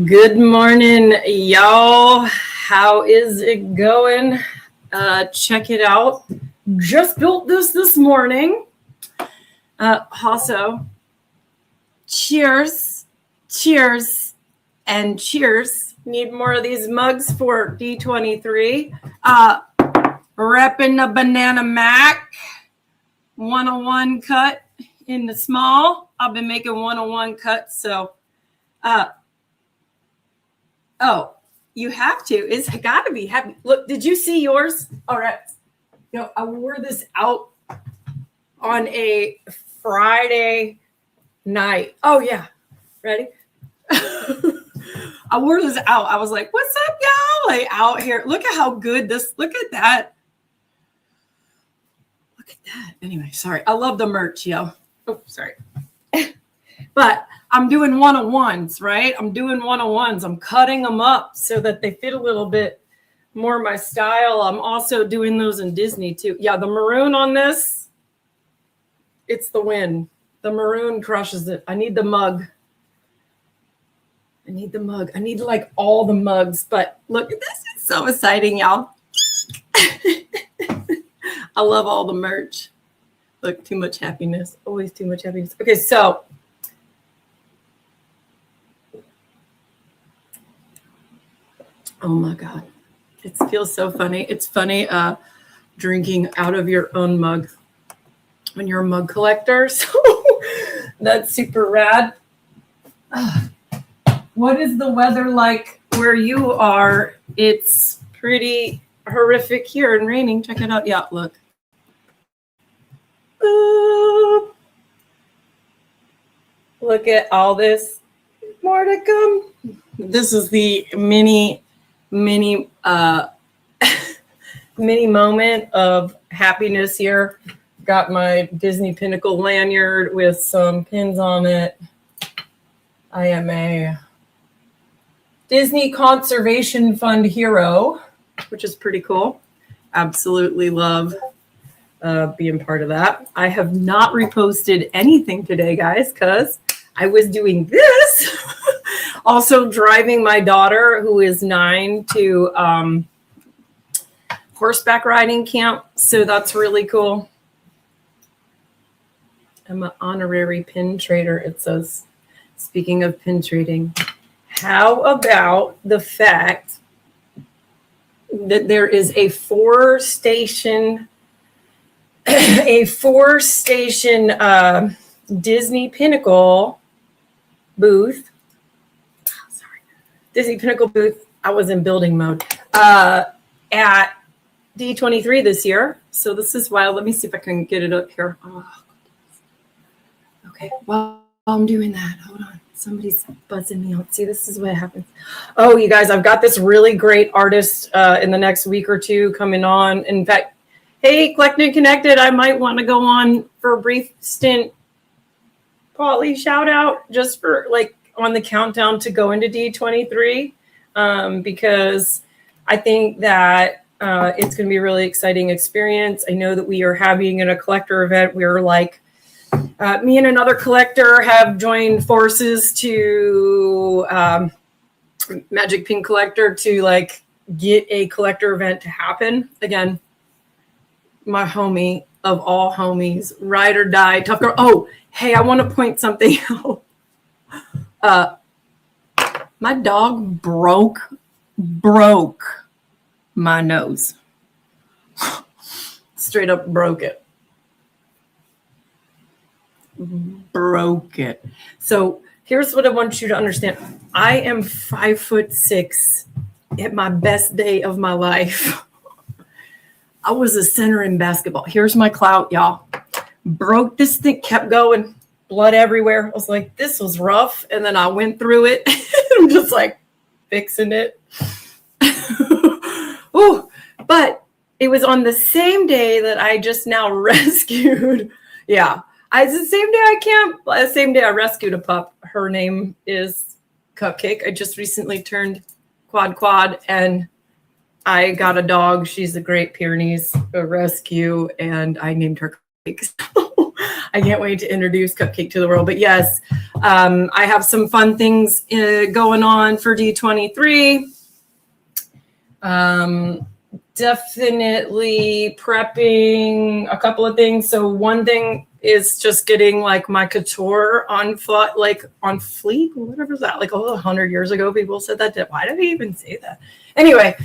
Good morning, y'all. How is it going? Check it out. Just built this morning. Also, cheers, and cheers. Need more of these mugs for D23. Repping the Banana Mac 101 cut in the small. I've been making 101 cuts, so oh, you have to. It's got to be happy. Look, did you see yours? All right. I wore this out on a Friday night. Oh, yeah. Ready? I wore this out. I was like, what's up, y'all? Like out here. Look at how good this, look at that. Look at that. Anyway, sorry. I love the merch, yo. Oh, sorry. But I'm doing one-on-ones, right? I'm doing one-on-ones. I'm cutting them up so that they fit a little bit more my style. I'm also doing those in Disney too. Yeah, the maroon on this, it's the win. The maroon crushes it. I need the mug. I need like all the mugs. But look at this. It's so exciting, y'all. I love all the merch. Look, too much happiness. Always too much happiness. Okay, so oh my God. It feels so funny. It's funny drinking out of your own mug when you're a mug collector. So that's super rad. What is the weather like where you are? It's pretty horrific here and raining. Check it out. Yeah, look. Look at all this. More to come. This is the mini moment of happiness here. Got my Disney Pinnacle lanyard with some pins on it. I am a Disney Conservation Fund hero, which is pretty cool. Absolutely love being part of that. I have not reposted anything today, guys, because I was doing this. Also driving my daughter, who is 9, to horseback riding camp. So that's really cool. I'm an honorary pin trader, it says. Speaking of pin trading, how about the fact that there is a four-station Disney Pinnacle booth. Disney Pinnacle booth. I was in building mode at D23 this year. So this is wild. Let me see if I can get it up here. Oh, okay. While I'm doing that, hold on. Somebody's buzzing me out. See, this is what happens. Oh, you guys, I've got this really great artist in the next week or two coming on. In fact, hey, Collected Connected, I might want to go on for a brief stint. Polly, shout out just for like on the countdown to go into D23 because I think that it's going to be a really exciting experience. I know that we are having a collector event. We're like, me and another collector have joined forces to Magic Pink Collector to like get a collector event to happen. Again, my homie of all homies, ride or die, tough girl. Oh, hey, I want to point something out. My dog broke my nose. Straight up broke it. So here's what I want you to understand. I am 5'6" at my best day of my life. I was a center in basketball. Here's my clout, y'all. Broke this thing, kept going. Blood everywhere. I was like, this was rough. And then I went through it. I'm just like fixing it. Ooh, but it was on the same day that I just now rescued. Yeah. The same day I rescued a pup. Her name is Cupcake. I just recently turned quad and I got a dog. She's a Great Pyrenees rescue and I named her Cupcake. I can't wait to introduce Cupcake to the world. But yes, I have some fun things going on for D23. Definitely prepping a couple of things. So one thing is just getting like my couture on fleek, whatever's that, like 100 years ago people said that. Why did I even say that? Anyway,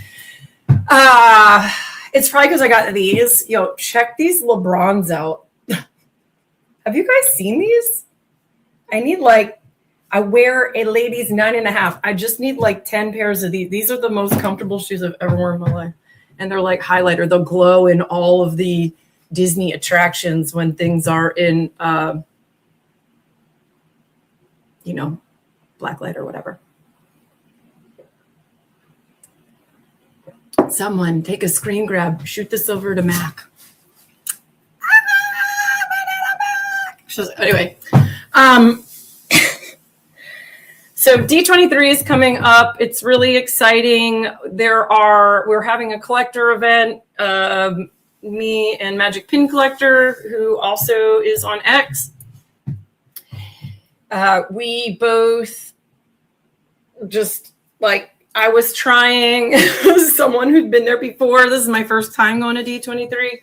it's probably because I got these. Yo, check these LeBrons out. Have you guys seen these? I wear a ladies 9.5. I just need like 10 pairs of these. These are the most comfortable shoes I've ever worn in my life. And they're like highlighter. They'll glow in all of the Disney attractions when things are in, black light or whatever. Someone take a screen grab. Shoot this over to Mac. Anyway, so D23 is coming up. It's really exciting. We're having a collector event. Me and Magic Pin Collector, who also is on X. We both just I was trying someone who'd been there before. This is my first time going to D23.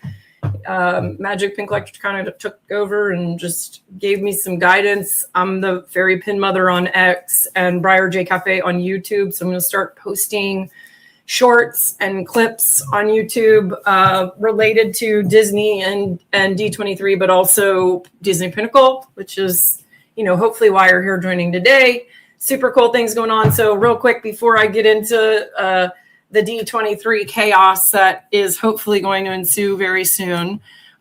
Magic Pin Collector kind of took over and just gave me some guidance. I'm the Fairy Pin Mother on X and Briar J Cafe on YouTube. So I'm going to start posting shorts and clips on YouTube related to Disney and D23, but also Disney Pinnacle, which is, hopefully why you're here joining today. Super cool things going on. So real quick, before I get into the D23 chaos that is hopefully going to ensue very soon.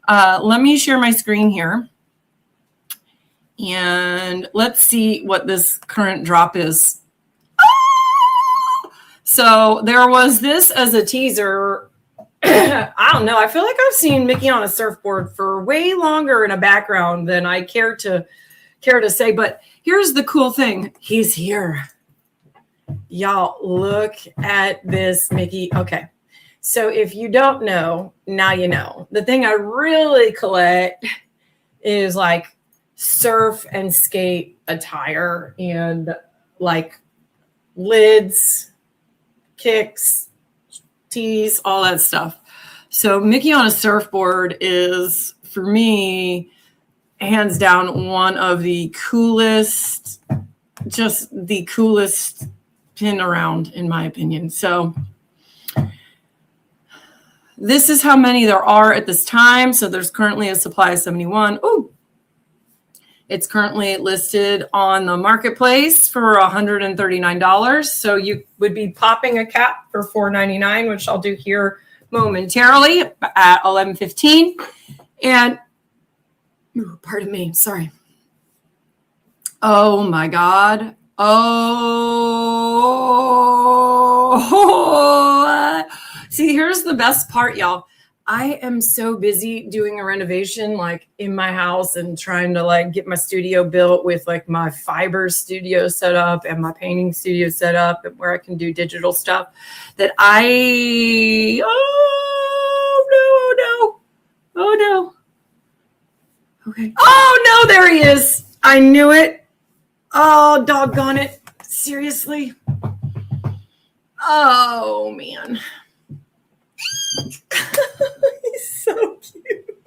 Let me share my screen here. And let's see what this current drop is. So there was this as a teaser. I don't know. I feel like I've seen Mickey on a surfboard for way longer in a background than I care to say. But here's the cool thing. He's here. Y'all, look at this Mickey. Okay. So if you don't know, now you know. The thing I really collect is like surf and skate attire and like lids, kicks, tees, all that stuff. So Mickey on a surfboard is, for me, hands down one of the coolest, just the coolest pin around, in my opinion. So this is how many there are at this time. So there's currently a supply of 71. Oh, it's currently listed on the marketplace for $139. So you would be popping a cap for $4.99, which I'll do here momentarily at 11:15. And pardon me, sorry. Oh my God. Oh, see, here's the best part, y'all. I am so busy doing a renovation like in my house and trying to like get my studio built with like my fiber studio set up and my painting studio set up and where I can do digital stuff that oh no. Okay. Oh no, there he is. I knew it. Oh, doggone it. Seriously? Oh, man. He's so cute.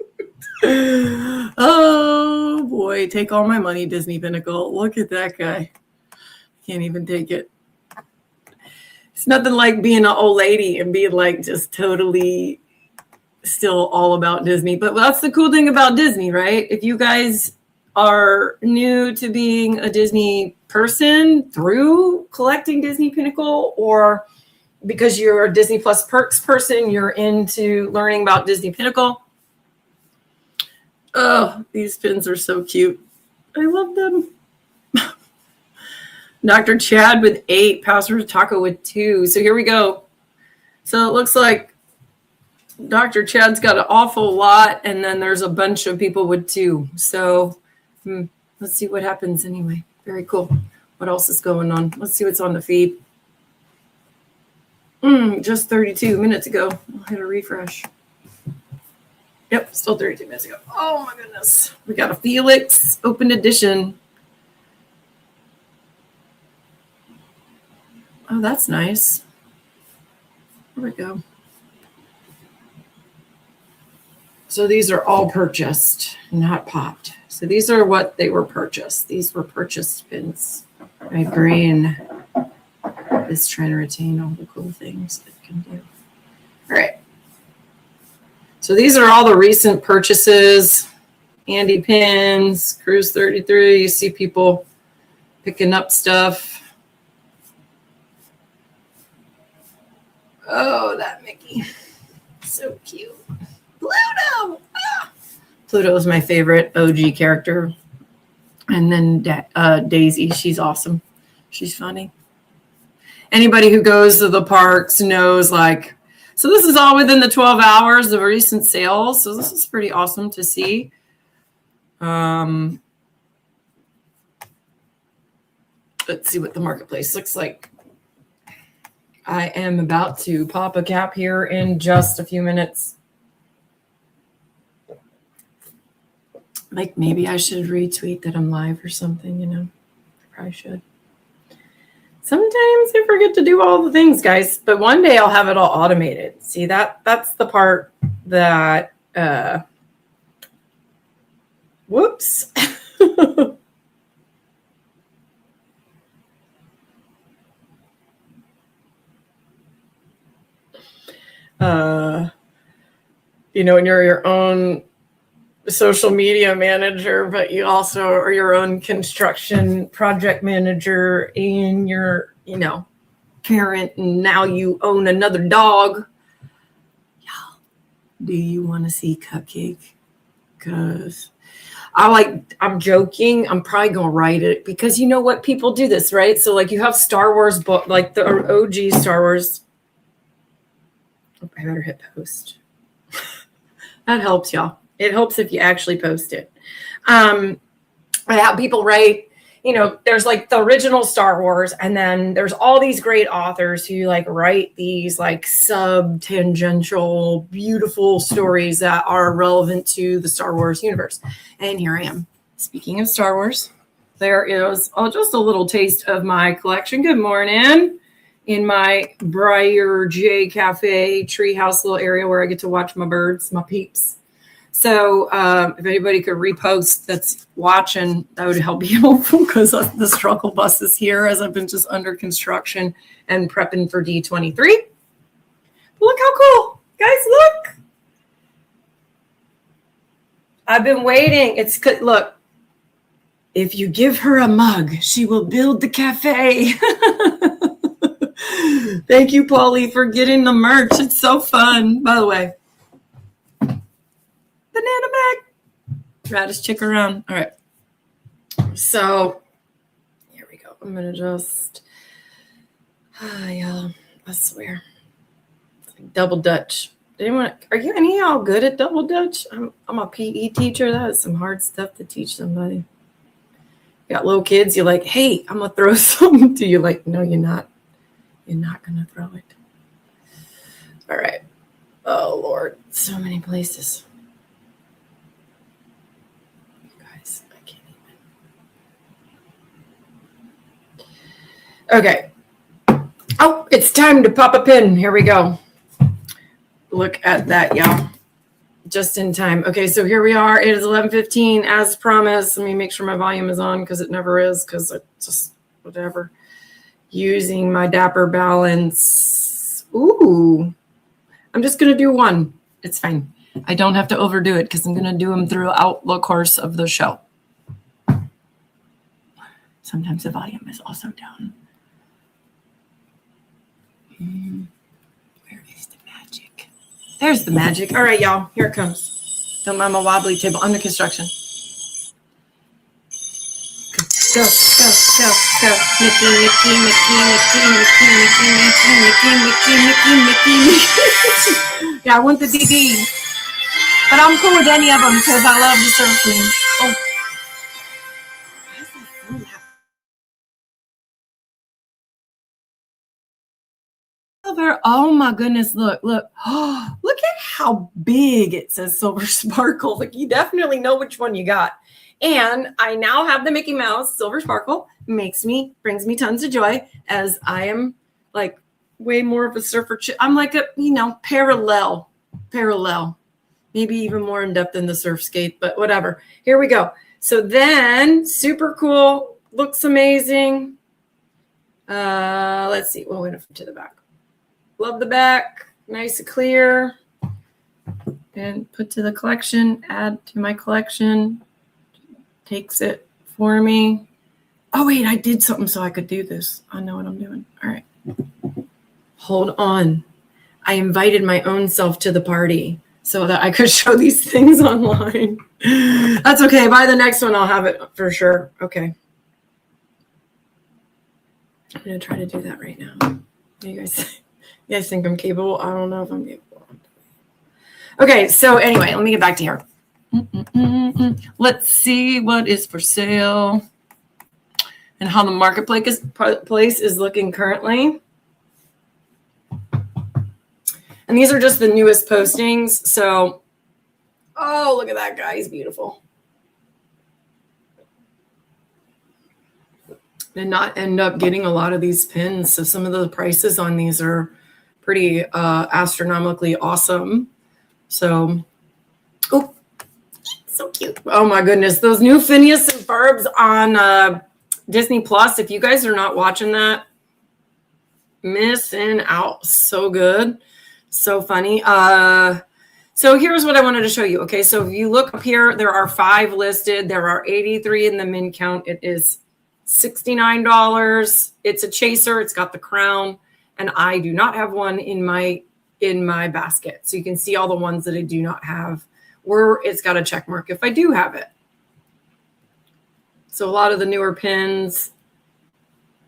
Oh, boy. Take all my money, Disney Pinnacle. Look at that guy. Can't even take it. It's nothing like being an old lady and being like just totally still all about Disney. But that's the cool thing about Disney, right? If you guys are new to being a Disney person through collecting Disney Pinnacle, or because you're a Disney Plus Perks person, you're into learning about Disney Pinnacle. Oh, these pins are so cute. I love them. Dr. Chad with 8, Pastor Taco with 2. So here we go. So it looks like Dr. Chad's got an awful lot, and then there's a bunch of people with 2. So let's see what happens anyway. Very cool. What else is going on? Let's see what's on the feed. Just 32 minutes ago. I'll hit a refresh. Yep, still 32 minutes ago. Oh my goodness. We got a Felix open edition. Oh, that's nice. There we go. So these are all purchased, not popped. So these are what they were purchased. These were purchased pins. My brain is trying to retain all the cool things it can do. All right. So these are all the recent purchases. Andy pins, Cruise 33. You see people picking up stuff. Oh, that Mickey. So cute. Pluto! Ah! Pluto is my favorite OG character. And then Daisy, she's awesome. She's funny. Anybody who goes to the parks knows, like, so this is all within the 12 hours of recent sales. So this is pretty awesome to see. Let's see what the marketplace looks like. I am about to pop a cap here in just a few minutes. Like, maybe I should retweet that I'm live or something, you know. I probably should. Sometimes I forget to do all the things, guys, but one day I'll have it all automated. See, that's the part that whoops. You know, when you're your own social media manager, but you also are your own construction project manager and you're, you know, parent, and now you own another dog. Y'all, do you want to see Cupcake? Because I'm joking. I'm probably going to write it because you know what? People do this, right? So like you have Star Wars book, like the OG Star Wars. Oh, I better hit post. That helps, y'all. It helps if you actually post it. I have people write, you know, there's like the original Star Wars, and then there's all these great authors who like write these like sub-tangential, beautiful stories that are relevant to the Star Wars universe. And here I am. Speaking of Star Wars, there is just a little taste of my collection. Good morning. In my Briar J Cafe treehouse little area where I get to watch my birds, my peeps. So if anybody could repost that's watching, that would help be helpful because the struggle bus is here as I've been just under construction and prepping for D23. Look how cool. Guys, look. I've been waiting. It's good. Look, if you give her a mug, she will build the cafe. Thank you, Paulie, for getting the merch. It's so fun. By the way, banana bag. Radish chick around. All right. So here we go. I'm gonna just y'all. I swear. It's like double Dutch. Are you any of y'all good at double Dutch? I'm a PE teacher. That is some hard stuff to teach somebody. You got little kids, you're like, hey, I'm gonna throw something to you. Like, no, you're not. You're not gonna throw it. All right. Oh Lord, so many places. You guys, I can't even. Okay. Oh, it's time to pop a pin. Here we go. Look at that, y'all. Just in time. Okay, so here we are. It is 11:15 as promised. Let me make sure my volume is on because it never is because it's just whatever. Using my Dapper Balance. Ooh. I'm just going to do one. It's fine. I don't have to overdo it because I'm going to do them throughout the course of the show. Sometimes the volume is also down. Where is the magic? There's the magic. All right, y'all. Here it comes. Don't mind my wobbly table under construction. Go, go, go, go. Mickey, Mickey, Mickey, Mickey, Mickey, Mickey, Mickey, Mickey, Mickey, Mickey, Mickey. Yeah, I want the DD. But I'm cool with any of them because I love the surfing. Oh. Oh my goodness, look. Oh, look at how big it says Silver Sparkle. Like, you definitely know which one you got. And I now have the Mickey Mouse Silver Sparkle. Brings me tons of joy, as I am like way more of a surfer. I'm like a, parallel, maybe even more in depth than the surf skate, but whatever. Here we go. So then, super cool, looks amazing. Let's see. We'll wait to the back. Love the back, nice and clear. And put to the collection, add to my collection. Takes it for me. Oh, wait, I did something so I could do this. I know what I'm doing. All right. Hold on. I invited my own self to the party so that I could show these things online. That's okay. By the next one, I'll have it for sure. Okay. I'm going to try to do that right now. You guys think I'm capable? I don't know if I'm capable. Okay, so anyway, let me get back to here. Let's see what is for sale and how the marketplace is looking currently. And these are just the newest postings. So, oh, look at that guy. He's beautiful. And not end up getting a lot of these pins. So some of the prices on these are pretty astronomically awesome. So, oh, so cute. Oh my goodness. Those new Phineas and Ferbs on Disney Plus. If you guys are not watching that, missing out. So good. So funny. So here's what I wanted to show you. Okay. So if you look up here, there are 5 listed. There are 83 in the min count. It is $69. It's a chaser. It's got the crown, and I do not have one in my basket. So you can see all the ones that I do not have, or it's got a check mark if I do have it. So a lot of the newer pins,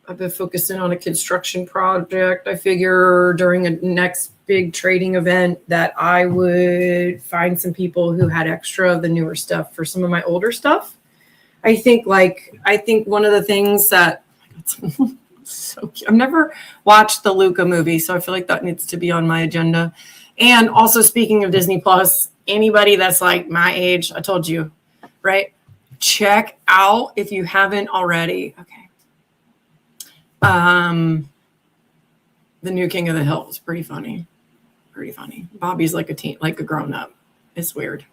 I've been focusing on a construction project. I figure during a next big trading event that I would find some people who had extra of the newer stuff for some of my older stuff. I think one of the things that so cute. I've never watched the Luca movie, so I feel like that needs to be on my agenda. And also, speaking of Disney Plus, anybody that's like my age, I told you, right? Check out, if you haven't already. Okay. The new King of the Hill is pretty funny. Pretty funny. Bobby's like a grown up. It's weird.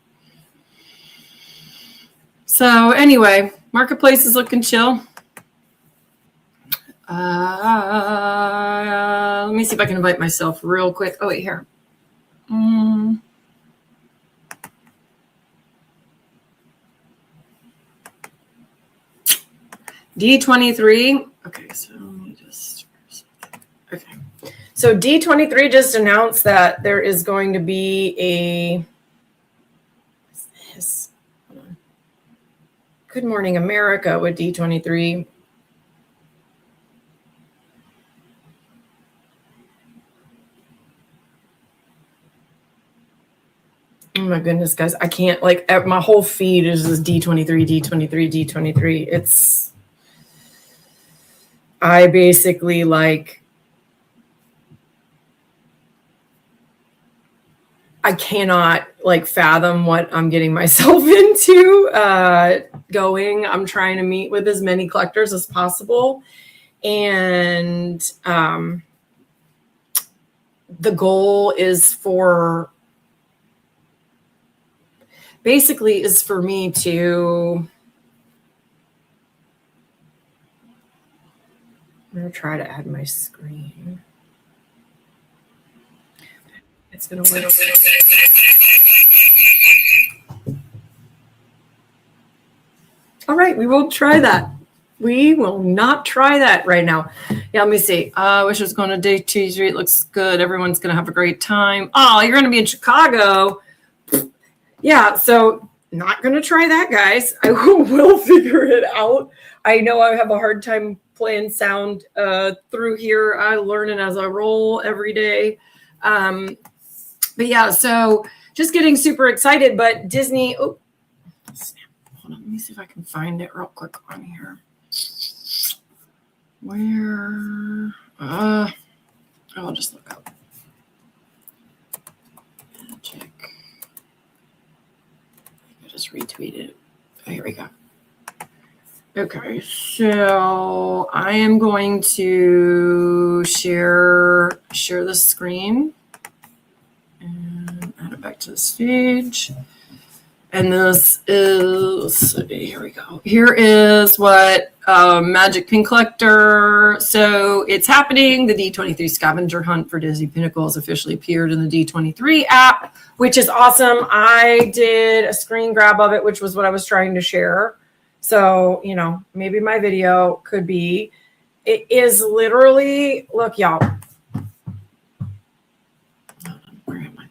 So anyway, marketplace is looking chill. Let me see if I can invite myself real quick. Oh, wait, here. D23. Okay, so let me just. Okay. So D23 just announced that there is going to be a. What's this? Hold on. Good Morning America with D23. Oh my goodness, guys. I can't, my whole feed is just D23. I basically I cannot fathom what I'm getting myself into going. I'm trying to meet with as many collectors as possible. And the goal is for me to, I'm going to try to add my screen. It's going to wait. All right, we will try that. We will not try that right now. Yeah, let me see. I wish I was going to day Tuesday. It looks good. Everyone's going to have a great time. Oh, you're going to be in Chicago. Yeah, so not going to try that, guys. I will figure it out. I know I have a hard time playing sound through here. I learn it as I roll every day. But yeah, so just getting super excited. But Disney, hold on, let me see if I can find it real quick on here. Where? I'll just look up. Magic. Okay, so I am going to share the screen and add it back to this page. And this is, here we go. Here is what Magic Pin Collector. So it's happening. The D23 scavenger hunt for Disney Pinnacle has officially appeared in the D23 app, which is awesome. I did a screen grab of it, which was what I was trying to share. So, you know, maybe my video could be, it is literally, look, y'all. Where am I?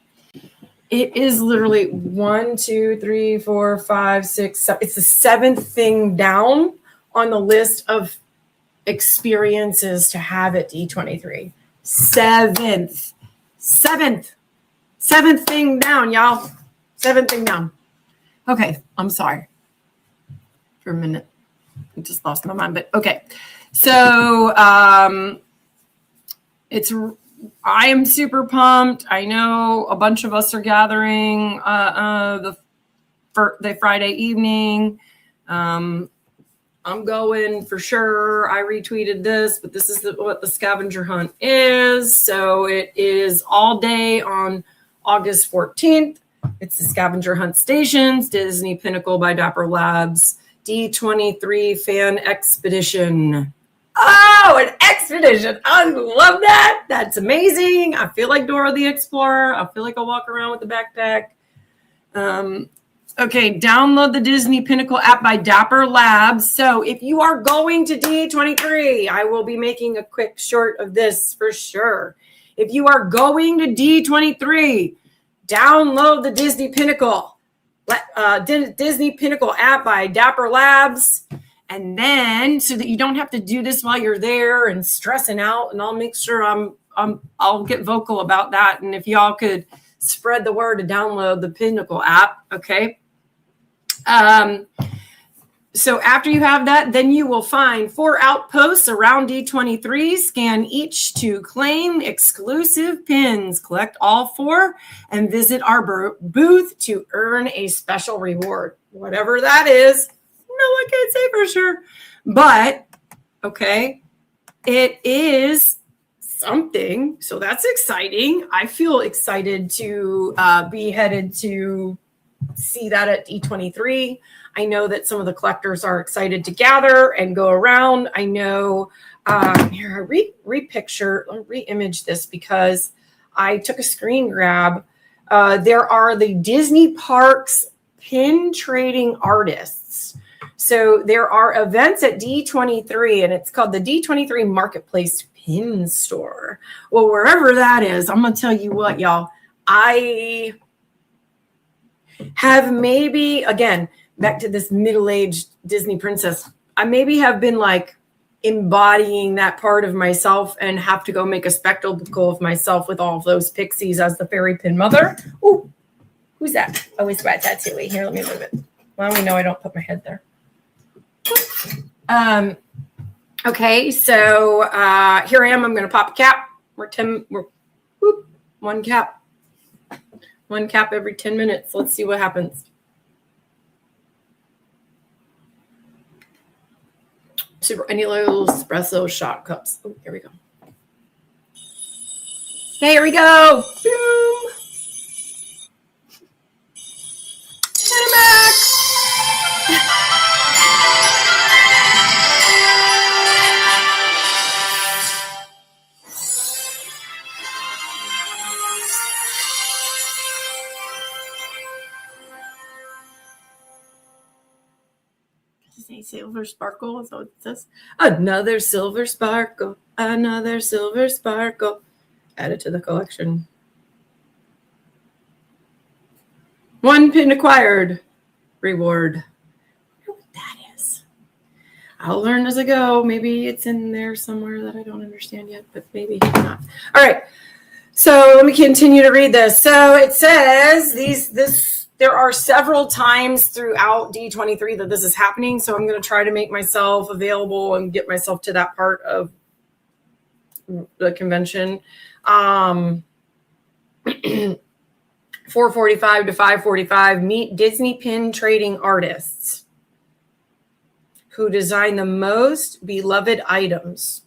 It is literally 1, 2, 3, 4, 5, 6, 7. It's the 7th thing down on the list of experiences to have at D23. 7th thing down, y'all. 7th thing down. Okay, I'm sorry. For a minute, I just lost my mind, but okay. So I am super pumped. I know a bunch of us are gathering the Friday evening. I'm going for sure. I retweeted this, but this is what the scavenger hunt is. So it is all day on August 14th. It's the scavenger hunt stations, Disney Pinnacle by Dapper Labs. D23 fan expedition. Oh, an expedition. I love that. That's amazing. I feel like Dora the Explorer. I feel like I'll walk around with the backpack. Okay, download the Disney Pinnacle app by Dapper Labs. So if you are going to D23, I will be making a quick short of this for sure. If you are going to D23, download the Disney Pinnacle. Disney Pinnacle app by Dapper Labs, and then so that you don't have to do this while you're there and stressing out. And I'll make sure I'll get vocal about that. And if y'all could spread the word to download the Pinnacle app, okay. So after you have that, then you will find 4 outposts around D23. Scan each to claim exclusive pins. Collect all 4 and visit our booth to earn a special reward. Whatever that is, no one can say for sure. But, okay, it is something. So that's exciting. I feel excited to be headed to see that at D23. I know that some of the collectors are excited to gather and go around. I know, here, re-image this because I took a screen grab. There are the Disney Parks pin trading artists. So there are events at D23, and it's called the D23 Marketplace Pin Store. Well, wherever that is, I'm going to tell you what, y'all. I have maybe, again, back to this middle-aged Disney princess, I maybe have been like embodying that part of myself and have to go make a spectacle of myself with all of those pixies as the fairy pin mother. Ooh, who's that? Oh, it's Ratatouille. Here, let me move it. Well, we know I don't put my head there. Okay, so here I am. I'm going to pop a cap. One cap. One cap every 10 minutes. Let's see what happens. Any little espresso shot cups. Oh, here we go. Okay, here we go. Boom. And I'm back. Silver sparkle is what it says. Another silver sparkle. Another silver sparkle. Added to the collection. 1 pin acquired. Reward. I wonder what that is. I'll learn as I go. Maybe it's in there somewhere that I don't understand yet, but maybe not. All right. So let me continue to read this. So it says there are several times throughout D23 that this is happening. So I'm going to try to make myself available and get myself to that part of the convention. 4:45 to 5:45, meet Disney pin trading artists. who design the most beloved items.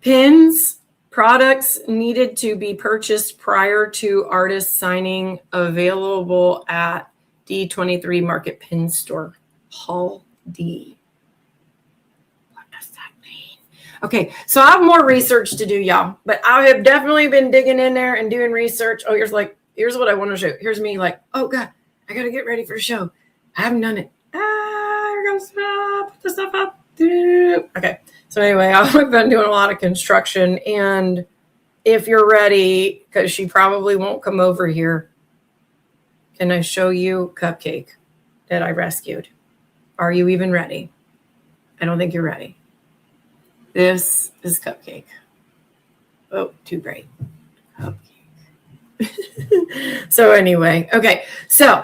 Pins, products needed to be purchased prior to artist signing, available at D23 Market Pin Store, Hall D. What does that mean? Okay, so I have more research to do, y'all, but I have definitely been digging in there and doing research. Oh, here's what I want to show. Here's me like, oh God, I got to get ready for the show. I haven't done it. Here goes put the stuff up. Okay. So anyway, I've been doing a lot of construction, and if you're ready, because she probably won't come over here, can I show you Cupcake that I rescued? Are you even ready? I don't think you're ready. This is Cupcake. Oh, too bright. Cupcake. So anyway, okay. So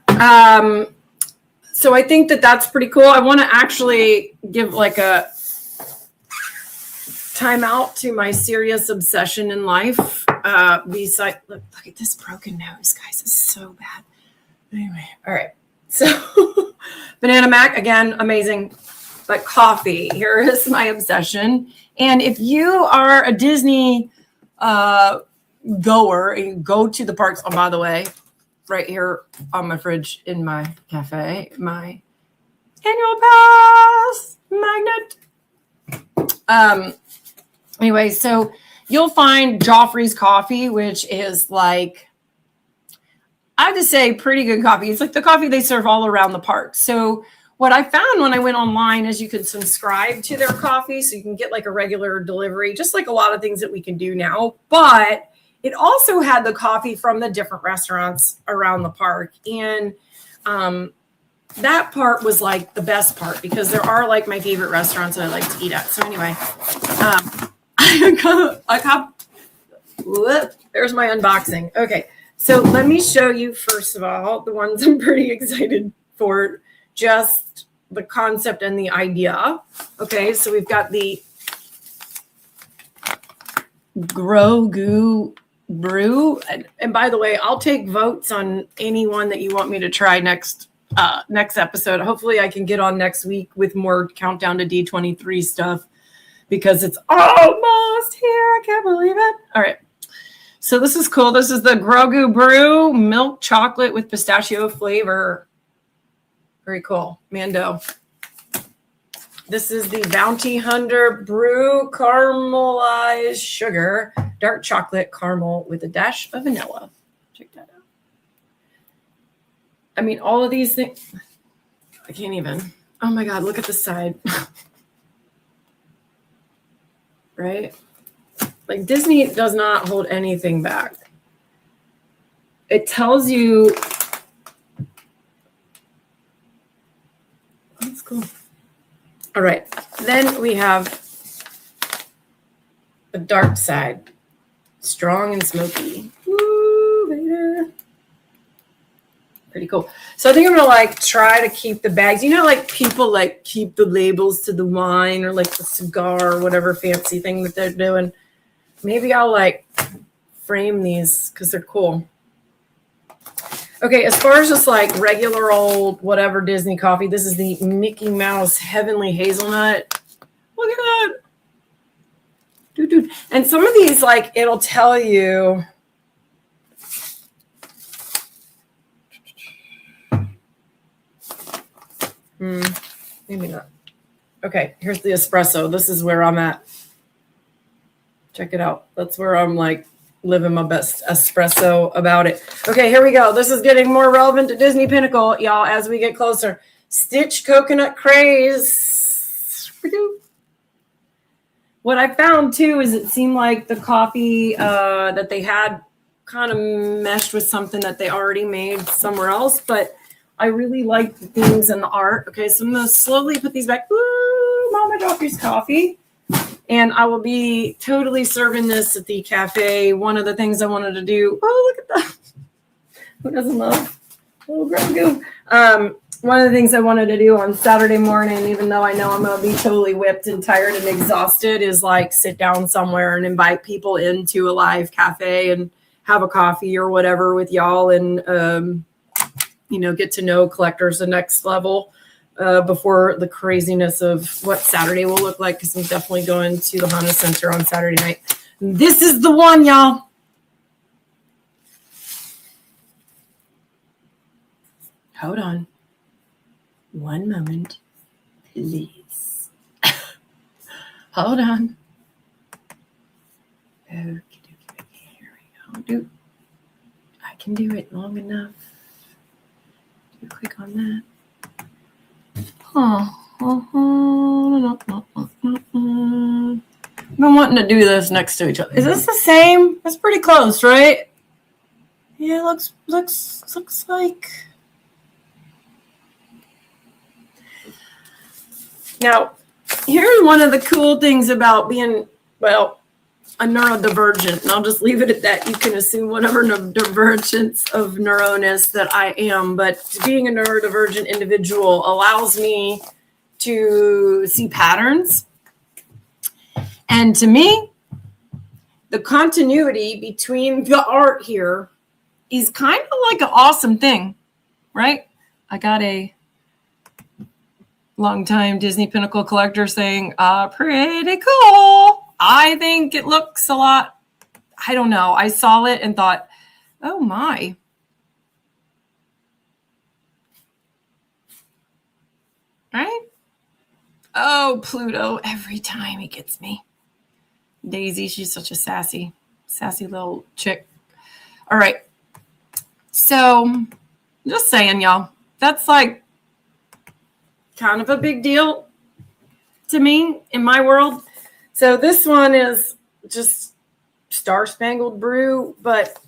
I think that's pretty cool. I want to actually give like a time out to my serious obsession in life. Look at this broken nose, guys. It's so bad. Anyway, all right. So Banana Mac, again, amazing. But coffee, here is my obsession. And if you are a Disney goer and you go to the parks, oh, by the way, right here on my fridge in my cafe, my annual pass magnet. Anyway, so you'll find Joffrey's coffee, which is like, I have to say, pretty good coffee. It's like the coffee they serve all around the park. So what I found when I went online is you can subscribe to their coffee, so you can get like a regular delivery, just like a lot of things that we can do now. But it also had the coffee from the different restaurants around the park. And that part was like the best part, because there are like my favorite restaurants that I like to eat at. So anyway, there's my unboxing. Okay, so let me show you, first of all, the ones I'm pretty excited for, just the concept and the idea. Okay, so we've got the Grogu brew. And by the way, I'll take votes on any one that you want me to try next episode. Hopefully I can get on next week with more countdown to D23 stuff, because it's almost here. I can't believe it. All right. So this is cool. This is the Grogu brew, milk chocolate with pistachio flavor. Very cool. Mando. This is the Bounty Hunter brew, caramelized sugar, dark chocolate caramel with a dash of vanilla. Check that out. I mean, all of these things, I can't even. Oh my God, look at the side. Right? Like, Disney does not hold anything back. It tells you. That's cool. All right. Then we have the dark side. Strong and smoky. Woo, Vader. Pretty cool. So I think I'm going to try to keep the bags. You know, people keep the labels to the wine or the cigar or whatever fancy thing that they're doing. Maybe I'll frame these because they're cool. Okay, as far as just regular old whatever Disney coffee, this is the Mickey Mouse Heavenly Hazelnut. Look at that. Dude. And some of these, it'll tell you. Maybe not. Okay, here's the espresso. This is where I'm at. Check it out. That's where I'm living my best espresso about it. Okay, here we go. This is getting more relevant to Disney Pinnacle, y'all, as we get closer. Stitch Coconut Craze. What I found, too, is it seemed like the coffee that they had kind of meshed with something that they already made somewhere else, but I really like the themes and the art. Okay, so I'm going to slowly put these back. Woo, Mama Joffrey's coffee. And I will be totally serving this at the cafe. One of the things I wanted to do. Oh, look at that. Who doesn't love little Grogu? One of the things I wanted to do on Saturday morning, even though I know I'm going to be totally whipped and tired and exhausted, is sit down somewhere and invite people into a live cafe and have a coffee or whatever with y'all and, get to know collectors the next level before the craziness of what Saturday will look like, because I'm definitely going to the Honda Center on Saturday night. And this is the one, y'all. Hold on. One moment, please. Hold on. Okay, here we go. I can do it long enough. Click on that. I've been wanting to do this next to each other. Is this the same? That's pretty close, right? Yeah, looks like. Now, here's one of the cool things about being, a neurodivergent, and I'll just leave it at that. You can assume whatever divergence of neuroness that I am, but being a neurodivergent individual allows me to see patterns. And to me, the continuity between the art here is kind of like an awesome thing, right? I got a longtime Disney Pinnacle collector saying, pretty cool. I think it looks a lot, I don't know. I saw it and thought, oh my. Right? Oh, Pluto, every time he gets me. Daisy, she's such a sassy little chick. All right. So, just saying, y'all, that's like kind of a big deal to me in my world. So this one is just Star Spangled Brew, but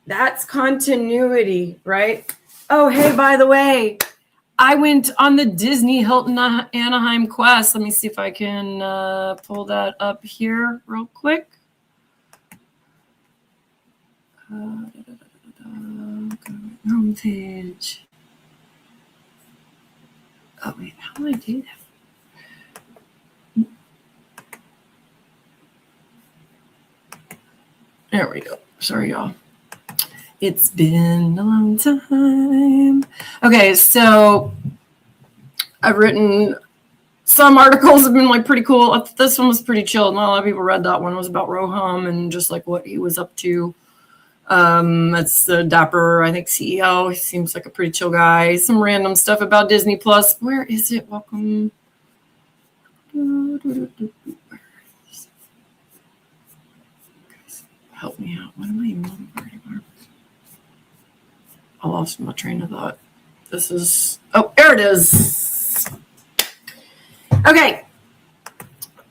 that's continuity, right? Oh, hey, by the way, I went on the Disney Hilton Anaheim quest. Let me see if I can pull that up here real quick. Homepage. Oh, wait, how do I do that? There we go. Sorry, y'all. It's been a long time. Okay, so I've written some articles have been like pretty cool. This one was pretty chill. Not a lot of people read that one. It was about Roham and just like what he was up to. That's the Dapper, I think, CEO. He seems like a pretty chill guy. Some random stuff about Disney Plus. Where is it? Welcome. Help me out. What am I even looking for anymore? I lost my train of thought. This is, there it is. Okay.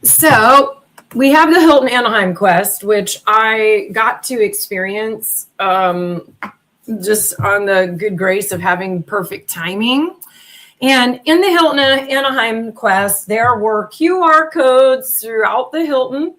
So we have the Hilton Anaheim quest, which I got to experience just on the good grace of having perfect timing. And in the Hilton Anaheim quest, there were QR codes throughout the Hilton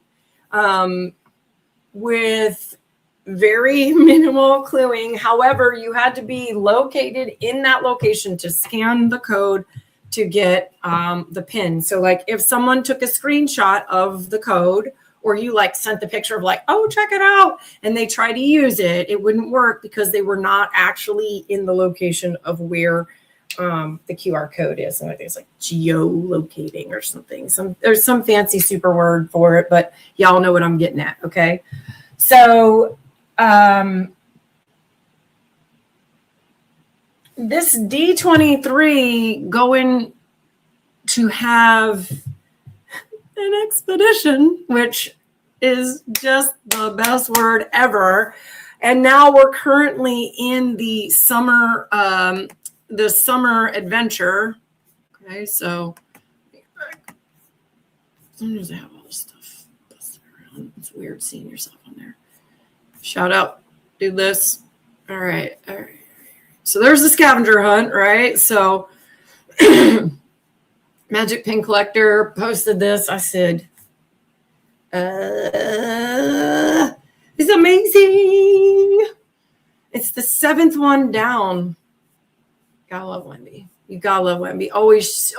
with very minimal cluing. However, you had to be located in that location to scan the code to get the pin. So like if someone took a screenshot of the code, or you like sent the picture of like, oh, check it out, and they try to use it, it wouldn't work because they were not actually in the location of where the QR code is. And I think it's like geolocating or something. There's some fancy super word for it, but y'all know what I'm getting at. Okay. So, this D23 going to have an expedition, which is just the best word ever. And now we're currently in the summer adventure. Okay, so sometimes I have all this stuff busted around. It's weird seeing yourself on there. Shout out, do this. All right. So there's the scavenger hunt, right? So Magic Pin Collector posted this. I said, it's amazing. It's the 7th one down. Gotta love Wendy. You gotta love Wendy. Always,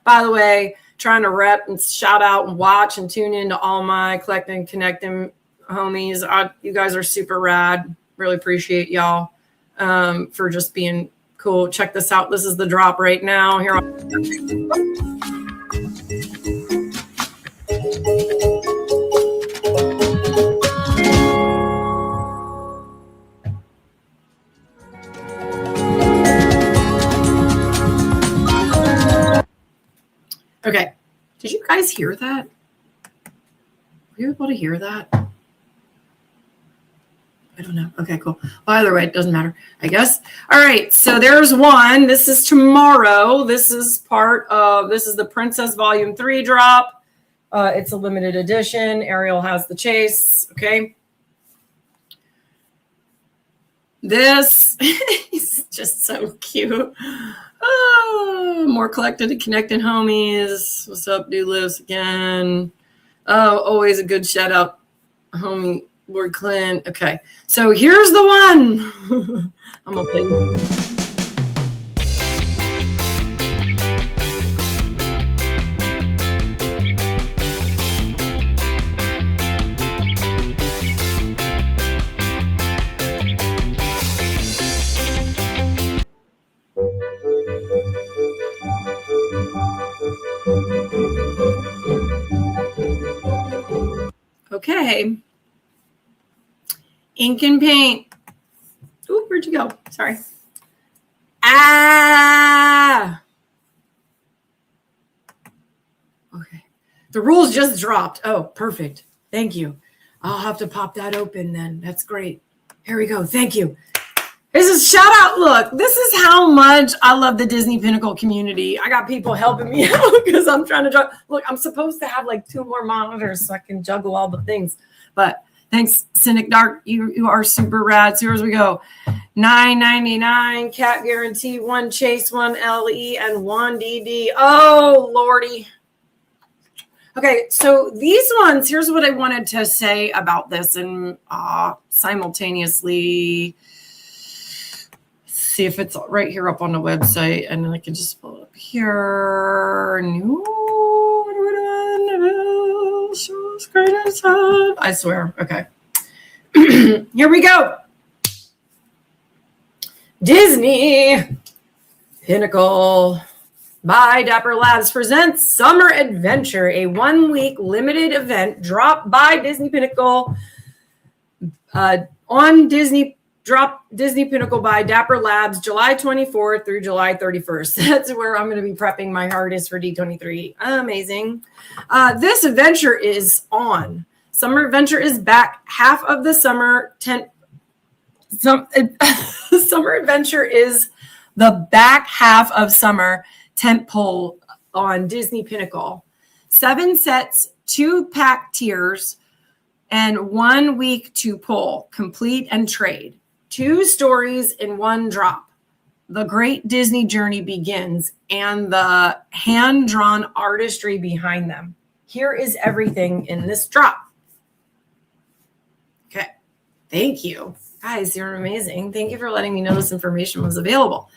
by the way, trying to rep and shout out and watch and tune into all my collecting, connecting homies. You guys are super rad. Really appreciate y'all for just being cool. Check this out. This is the drop right now. Here. Okay. Did you guys hear that? Were you able to hear that? I don't know. Okay, cool. Well, either way, it doesn't matter, I guess. All right, so there's one. This is tomorrow. This is the Princess Volume 3 drop. It's a limited edition. Ariel has the chase, okay? This is just so cute. Oh, more collected and connected homies. What's up, Dooless again? Oh, always a good shout out, homie Lord Clint. Okay, so here's the one. I'm gonna play. Okay. Ink and paint. Ooh, where'd you go? Sorry. Okay. The rules just dropped. Oh, perfect. Thank you. I'll have to pop that open then. That's great. Here we go. Thank you. This is shout out. Look, this is how much I love the Disney Pinnacle community. I got people helping me out because I'm trying to juggle. Look, I'm supposed to have like 2 more monitors so I can juggle all the things. But thanks, Cynic Dark. You are super rad. So here we go. $9.99 cap guarantee, 1 chase, 1 LE, and 1 DD. Oh, Lordy. Okay, so these ones, here's what I wanted to say about this and simultaneously see if it's right here up on the website, and then I can just pull it up here. I swear. Okay. Here we go. Disney Pinnacle by Dapper Labs presents Summer Adventure, a 1-week limited event dropped by Disney Pinnacle on Disney Pinnacle by Dapper Labs, July 24th through July 31st. That's where I'm going to be prepping my hardest for D23. Amazing. This adventure is on. Summer Adventure is back. Half of the summer Summer Adventure is the back half of summer tentpole on Disney Pinnacle. 7 sets, 2 pack tiers, and 1 week to pull, complete and trade. 2 stories in 1 drop. The great Disney journey begins and the hand-drawn artistry behind them. Here is everything in this drop. Okay. Thank you. Guys, you're amazing. Thank you for letting me know this information was available.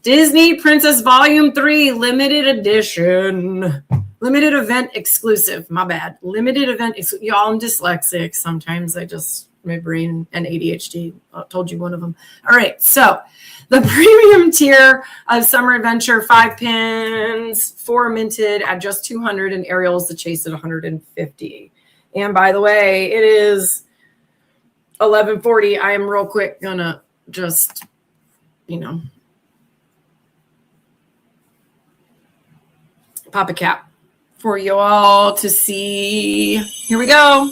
Disney Princess Volume 3 limited edition. Limited event exclusive. My bad. Limited event. Y'all, I'm dyslexic. Sometimes my brain and ADHD. I told you one of them. All right. So the premium tier of Summer Adventure, 5 pins, 4 minted at just $200, and Ariel's the chase at $150. And by the way, it is 11:40. I am real quick gonna just, pop a cap for you all to see. Here we go.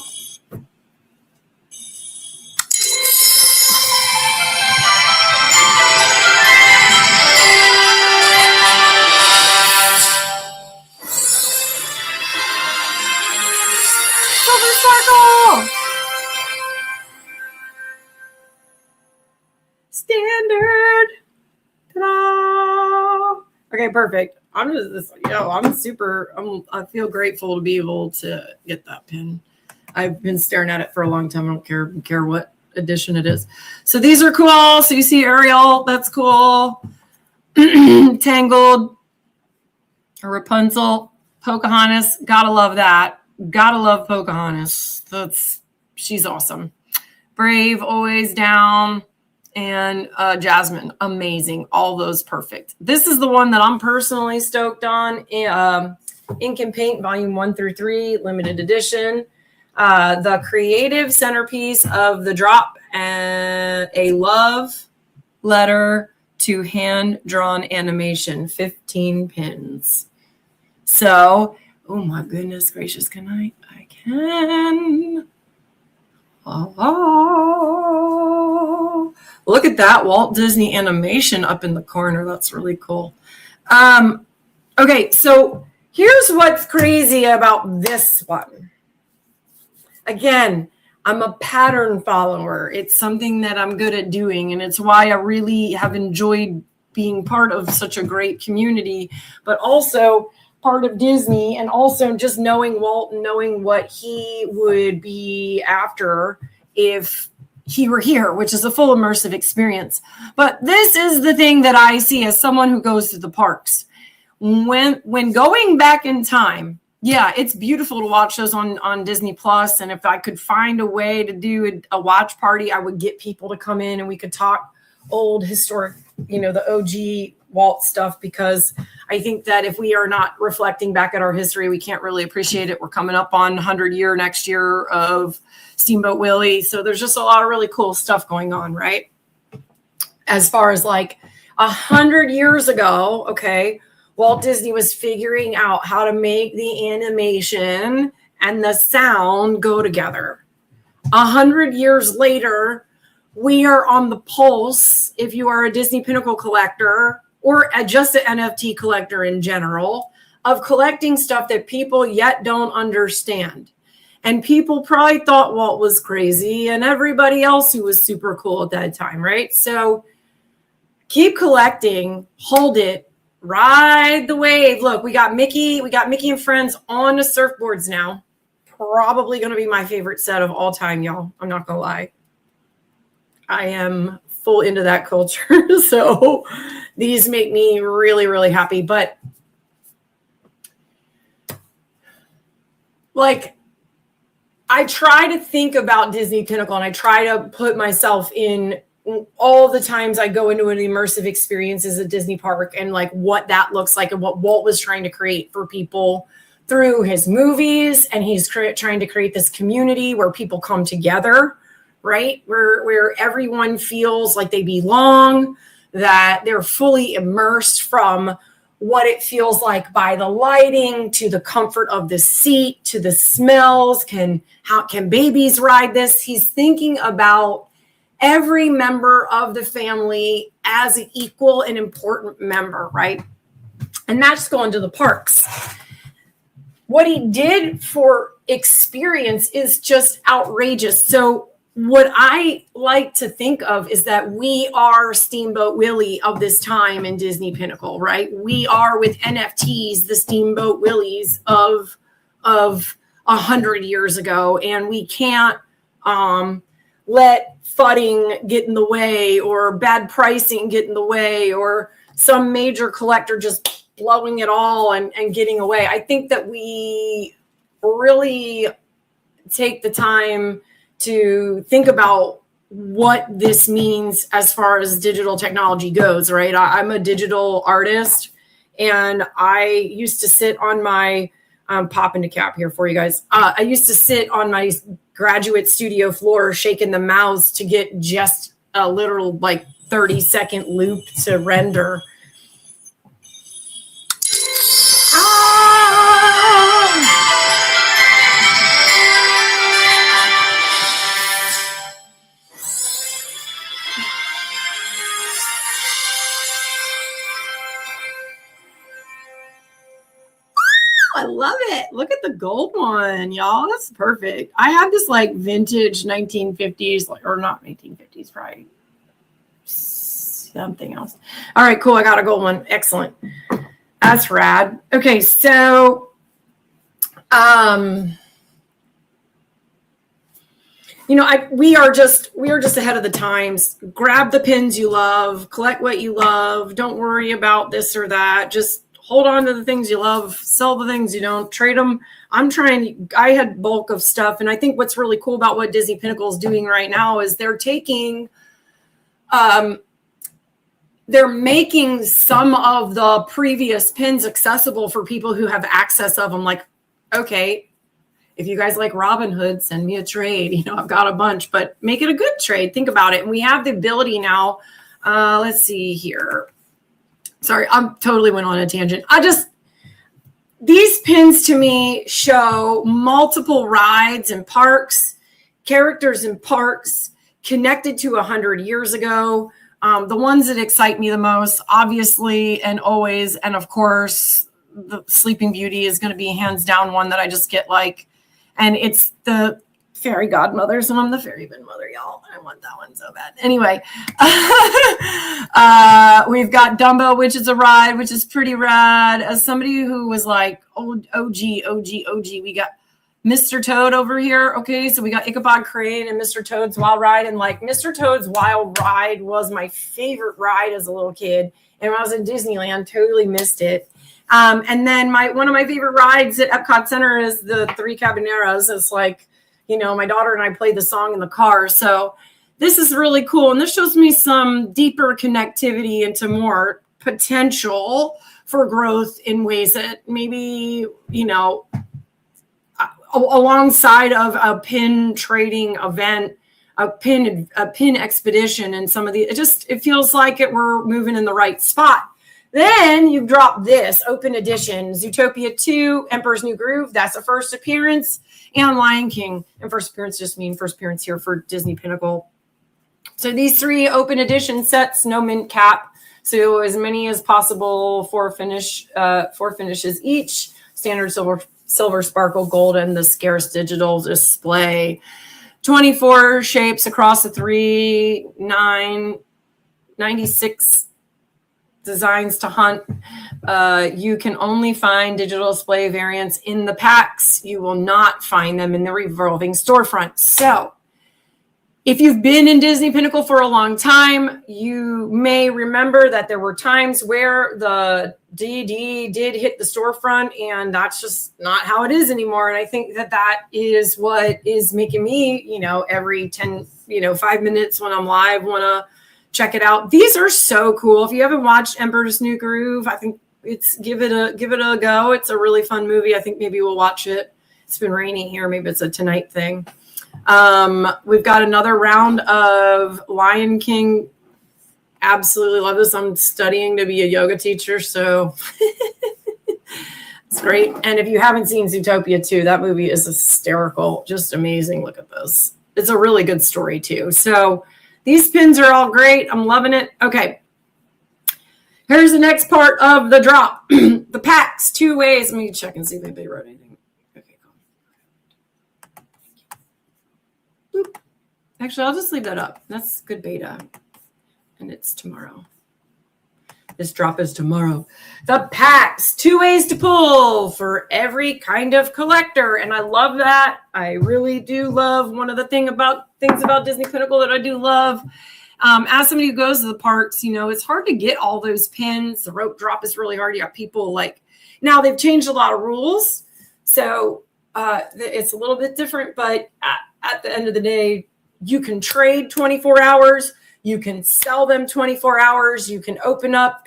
Silver Sparkle! Standard! Ta-da! Okay, perfect. I feel grateful to be able to get that pin. I've been staring at it for a long time. I don't care what edition it is. So these are cool. So you see Ariel, that's cool. Tangled, Rapunzel, Pocahontas. Gotta love that. Gotta love Pocahontas. That's she's awesome. Brave, always down. And Jasmine, amazing. All those perfect. This is the one that I'm personally stoked on. Ink and Paint, volume 1 through 3, limited edition. The creative centerpiece of the drop, and a love letter to hand-drawn animation, 15 pins. So, oh my goodness gracious, can I can. Oh, look at that Walt Disney animation up in the corner. That's really cool. Okay, so here's what's crazy about this one. Again, I'm a pattern follower. It's something that I'm good at doing, and it's why I really have enjoyed being part of such a great community, but also part of Disney, and also just knowing Walt and knowing what he would be after if he were here, which is a full immersive experience. But this is the thing that I see as someone who goes to the parks. When going back in time, yeah, it's beautiful to watch those on Disney Plus. And if I could find a way to do a watch party, I would get people to come in and we could talk old historic, the OG Walt stuff, because I think that if we are not reflecting back at our history, we can't really appreciate it. We're coming up on 100 year next year of Steamboat Willie. So there's just a lot of really cool stuff going on, right? As far as like 100 years ago, okay, Walt Disney was figuring out how to make the animation and the sound go together. 100 years later, we are on the pulse, if you are a Disney Pinnacle collector or just an NFT collector in general, of collecting stuff that people yet don't understand. And people probably thought Walt was crazy and everybody else who was super cool at that time, right? So keep collecting, hold it, ride the wave. Look, we got Mickey and Friends on the surfboards now. Probably going to be my favorite set of all time, y'all. I'm not going to lie. I am full into that culture. So these make me really, really happy. But like, I try to think about Disney Pinnacle and I try to put myself in all the times I go into an immersive experience as a Disney park and like what that looks like and what Walt was trying to create for people through his movies. And he's trying to create this community where people come together, right? Where everyone feels like they belong, that they're fully immersed from what it feels like by the lighting to the comfort of the seat to the smells. How can babies ride this? He's thinking about every member of the family as an equal and important member, right? And that's going to the parks. What he did for experience is just outrageous. So what I like to think of is that we are Steamboat Willie of this time in Disney Pinnacle, right? We are with NFTs, the Steamboat Willies of 100 years ago. And we can't let fudding get in the way or bad pricing get in the way or some major collector just blowing it all and getting away. I think that we really take the time to think about what this means as far as digital technology goes, right? I'm a digital artist and I used to sit on my, popping the cap here for you guys. I used to sit on my graduate studio floor shaking the mouse to get just a literal like 30-second loop to render. I love it. Look at the gold one, y'all. That's perfect. I have this like vintage 1950s, or not 1950s, probably something else. All right, cool. I got a gold one. Excellent. That's rad. Okay, so we are just ahead of the times. Grab the pins you love, collect what you love. Don't worry about this or that. Just hold on to the things you love, sell the things you don't, trade them. I had bulk of stuff. And I think what's really cool about what Disney Pinnacle is doing right now is they're making some of the previous pins accessible for people who have access of them. Like, okay, if you guys like Robinhood, send me a trade. I've got a bunch, but make it a good trade. Think about it. And we have the ability now. Let's see here. Sorry, I'm totally went on a tangent. These pins to me show multiple rides and parks, characters in parks connected to 100 years ago. The ones that excite me the most, obviously, and always, and of course, the Sleeping Beauty is going to be hands down one that I just get like, and it's the fairy godmothers, and I'm the fairy godmother, y'all. I want that one so bad. Anyway, we've got Dumbo, which is a ride, which is pretty rad. As somebody who was like OG, we got Mr. Toad over here. Okay, so we got Ichabod Crane and Mr. Toad's Wild Ride. And like Mr. Toad's Wild Ride was my favorite ride as a little kid. And when I was in Disneyland, totally missed it. And then one of my favorite rides at Epcot Center is the Three Caballeros. It's like, my daughter and I played the song in the car. So this is really cool. And this shows me some deeper connectivity into more potential for growth in ways that maybe, alongside of a pin trading event, a pin expedition, and some of the, it feels like we're moving in the right spot. Then you've dropped this open edition, Zootopia 2, Emperor's New Groove. That's a first appearance, and Lion King. And first appearance just mean first appearance here for Disney Pinnacle. So these 3 open edition sets, no mint cap. So as many as possible, 4 finishes each. Standard silver, sparkle, gold, and the scarce digital display. 24 shapes across the 3, 9, 96 designs to hunt. You can only find digital display variants in the packs. You will not find them in the revolving storefront. So if you've been in Disney Pinnacle for a long time, you may remember that there were times where the DD did hit the storefront, and that's just not how it is anymore. And I think that is what is making me, every 5 minutes when I'm live, want to check it out. These are so cool. If you haven't watched Emperor's New Groove, I think give it a go. It's a really fun movie. I think maybe we'll watch it. It's been raining here. Maybe it's a tonight thing. We've got another round of Lion King. Absolutely love this. I'm studying to be a yoga teacher, so it's great. And if you haven't seen Zootopia 2, that movie is hysterical. Just amazing. Look at this. It's a really good story too. So these pins are all great. I'm loving it. Okay. Here's the next part of the drop. The packs, 2 ways. Let me check and see if anybody wrote anything. Okay, cool. Boop. Actually, I'll just leave that up. That's good beta. And it's tomorrow. This drop is tomorrow. The packs, 2 ways to pull for every kind of collector. And I love that. I really do love one of the things about Disney Pinnacle that I do love. As somebody who goes to the parks, it's hard to get all those pins. The rope drop is really hard. You got people now they've changed a lot of rules. So it's a little bit different, but at the end of the day, you can trade 24 hours. You can sell them 24 hours. You can open up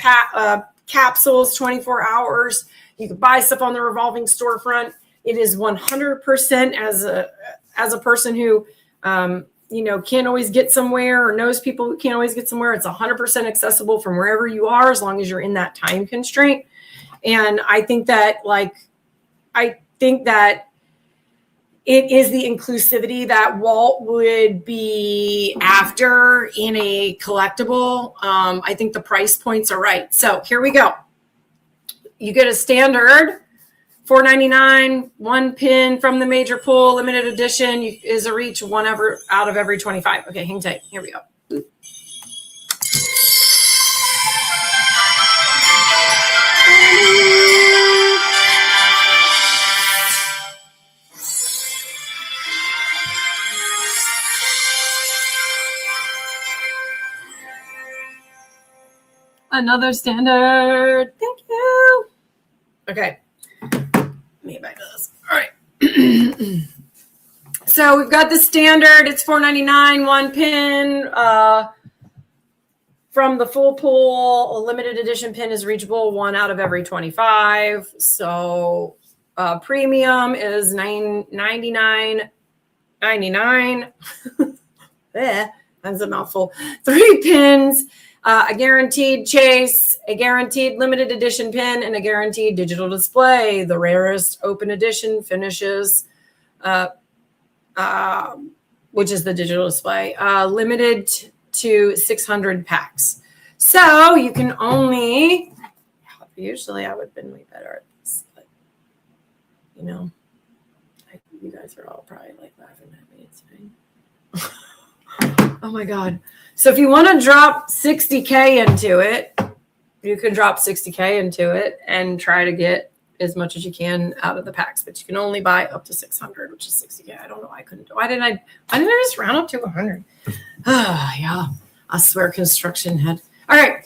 capsules 24 hours. You can buy stuff on the revolving storefront. It is 100% as a person who, can't always get somewhere or knows people who can't always get somewhere. It's 100% accessible from wherever you are, as long as you're in that time constraint. And I think that it is the inclusivity that Walt would be after in a collectible. I think the price points are right. So here we go. You get a standard $4.99, 1 pin from the major pull, limited edition is a reach, 1 out of every 25. Okay, hang tight. Here we go. Another standard. Thank you. Okay. Let me get back to this. All right. So we've got the standard. It's $4.99, 1 pin. From the full pool, a limited edition pin is reachable 1 out of every 25. So premium is $99.99. That's a mouthful. 3 pins, a guaranteed chase, a guaranteed limited edition pin, and a guaranteed digital display. The rarest open edition finishes, which is the digital display, limited to 600 packs. So you can only, usually I would have been way better at this, but you know, you guys are all probably like laughing at me. It's fine. Oh my God. So if you want to drop 60K into it, you can drop 60K into it and try to get as much as you can out of the packs, but you can only buy up to 600, which is 60K. I don't know why I couldn't do. Why didn't I just round up to 100? Yeah, I swear construction head. All right,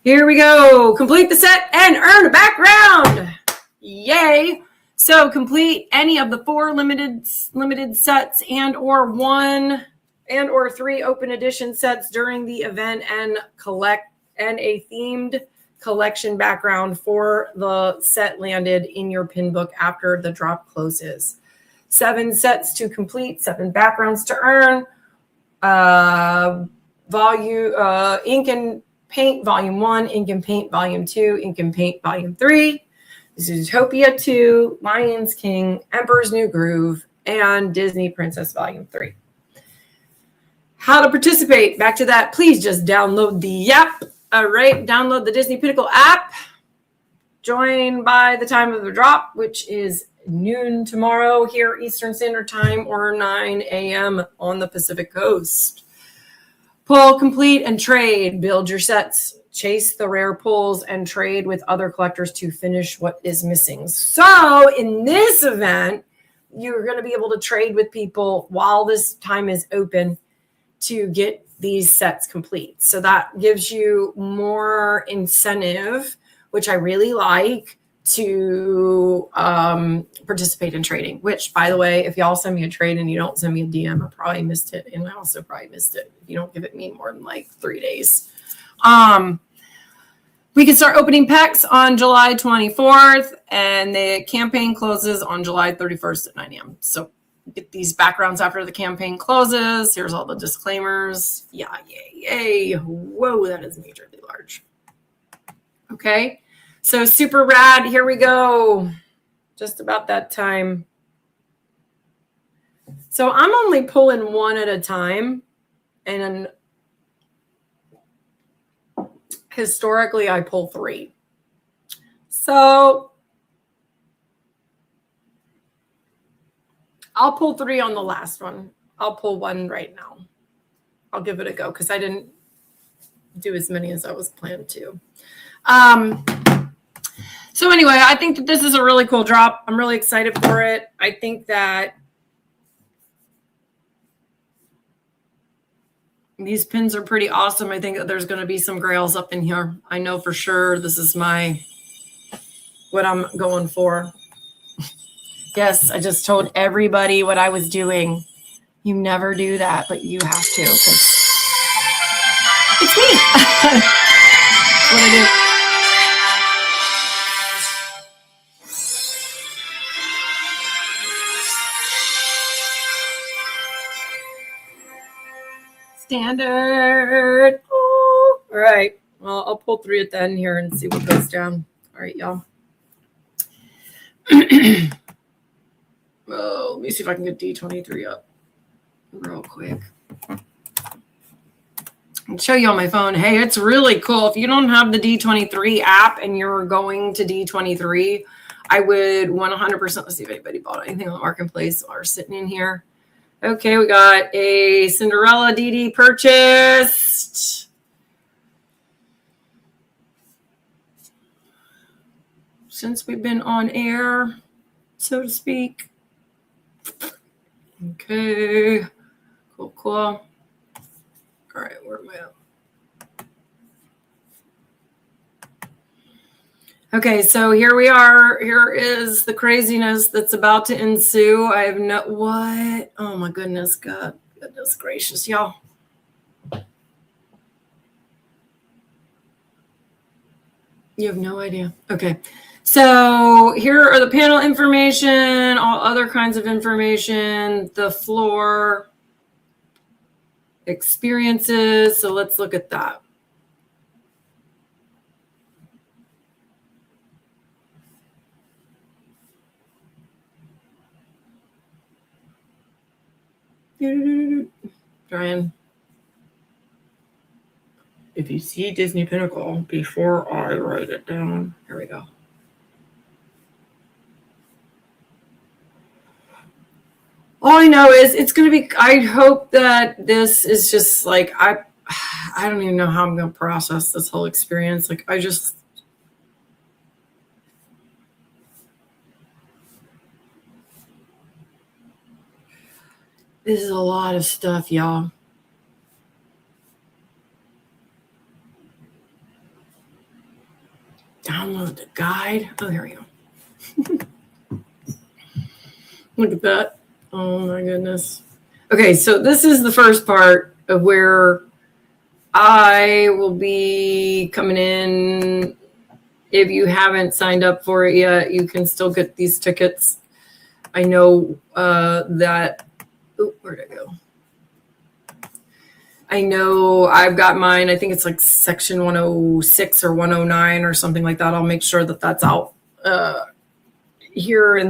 here we go. Complete the set and earn a background. Yay. So complete any of the 4 limited sets and or 1 and or 3 open edition sets during the event and a themed collection background for the set landed in your pin book after the drop closes. 7 sets to complete, 7 backgrounds to earn. Ink and Paint Volume 1, Ink and Paint Volume 2, Ink and Paint Volume 3, Zootopia 2, Lions King, Emperor's New Groove, and Disney Princess Volume 3. How to participate? Back to that. Please just download the app. All right, download the Disney Pinnacle app. Join by the time of the drop, which is noon tomorrow here Eastern Standard Time or 9 a.m. on the Pacific Coast. Pull, complete, and trade. Build your sets. Chase the rare pulls and trade with other collectors to finish what is missing. So in this event, you're going to be able to trade with people while this time is open to get these sets complete. So that gives you more incentive, which I really like, to participate in trading, which, by the way, if y'all send me a trade and you don't send me a DM, I probably missed it. And I also probably missed it if you don't give it me more than like 3 days. We can start opening packs on July 24th, and the campaign closes on July 31st at 9 a.m. So get these backgrounds after the campaign closes. Here's all the disclaimers. Yeah, yay. Whoa, that is majorly large. Okay, so super rad. Here we go. Just about that time. So I'm only pulling 1 at a time, and historically I pull 3. So I'll pull 3 on the last one. I'll pull 1 right now. I'll give it a go because I didn't do as many as I was planned to. So anyway, I think that this is a really cool drop. I'm really excited for it. I think that these pins are pretty awesome. I think that there's going to be some grails up in here. I know for sure this is what I'm going for. Yes, I just told everybody what I was doing. You never do that, but you have to because it's me. That's what I do. Standard. Ooh. All right. Well, I'll pull 3 at the end here and see what goes down. All right, y'all. Oh, let me see if I can get D23 up real quick. I'll show you on my phone. Hey, it's really cool. If you don't have the D23 app and you're going to D23, I would 100%. Let's see if anybody bought anything on the marketplace or sitting in here. Okay, we got a Cinderella DD purchased. Since we've been on air, so to speak. Okay, cool. All right, where am I at? Okay, so here we are. Here is the craziness that's about to ensue. I have no what? Oh my goodness, God, goodness gracious, y'all. You have no idea. Okay. So here are the panel information, all other kinds of information, the floor experiences. So let's look at that. Brian, if you see Disney Pinnacle before I write it down, here we go. All I know is it's going to be, I hope that this is just like, I don't even know how I'm going to process this whole experience. Like, this is a lot of stuff, y'all. Download the guide. Oh, here we go. Look at that. Oh my goodness. Okay, so this is the first part of where I will be coming in. If you haven't signed up for it yet, you can still get these tickets. I know that, where'd it go? I know I've got mine. I think it's like section 106 or 109 or something like that. I'll make sure that that's out here in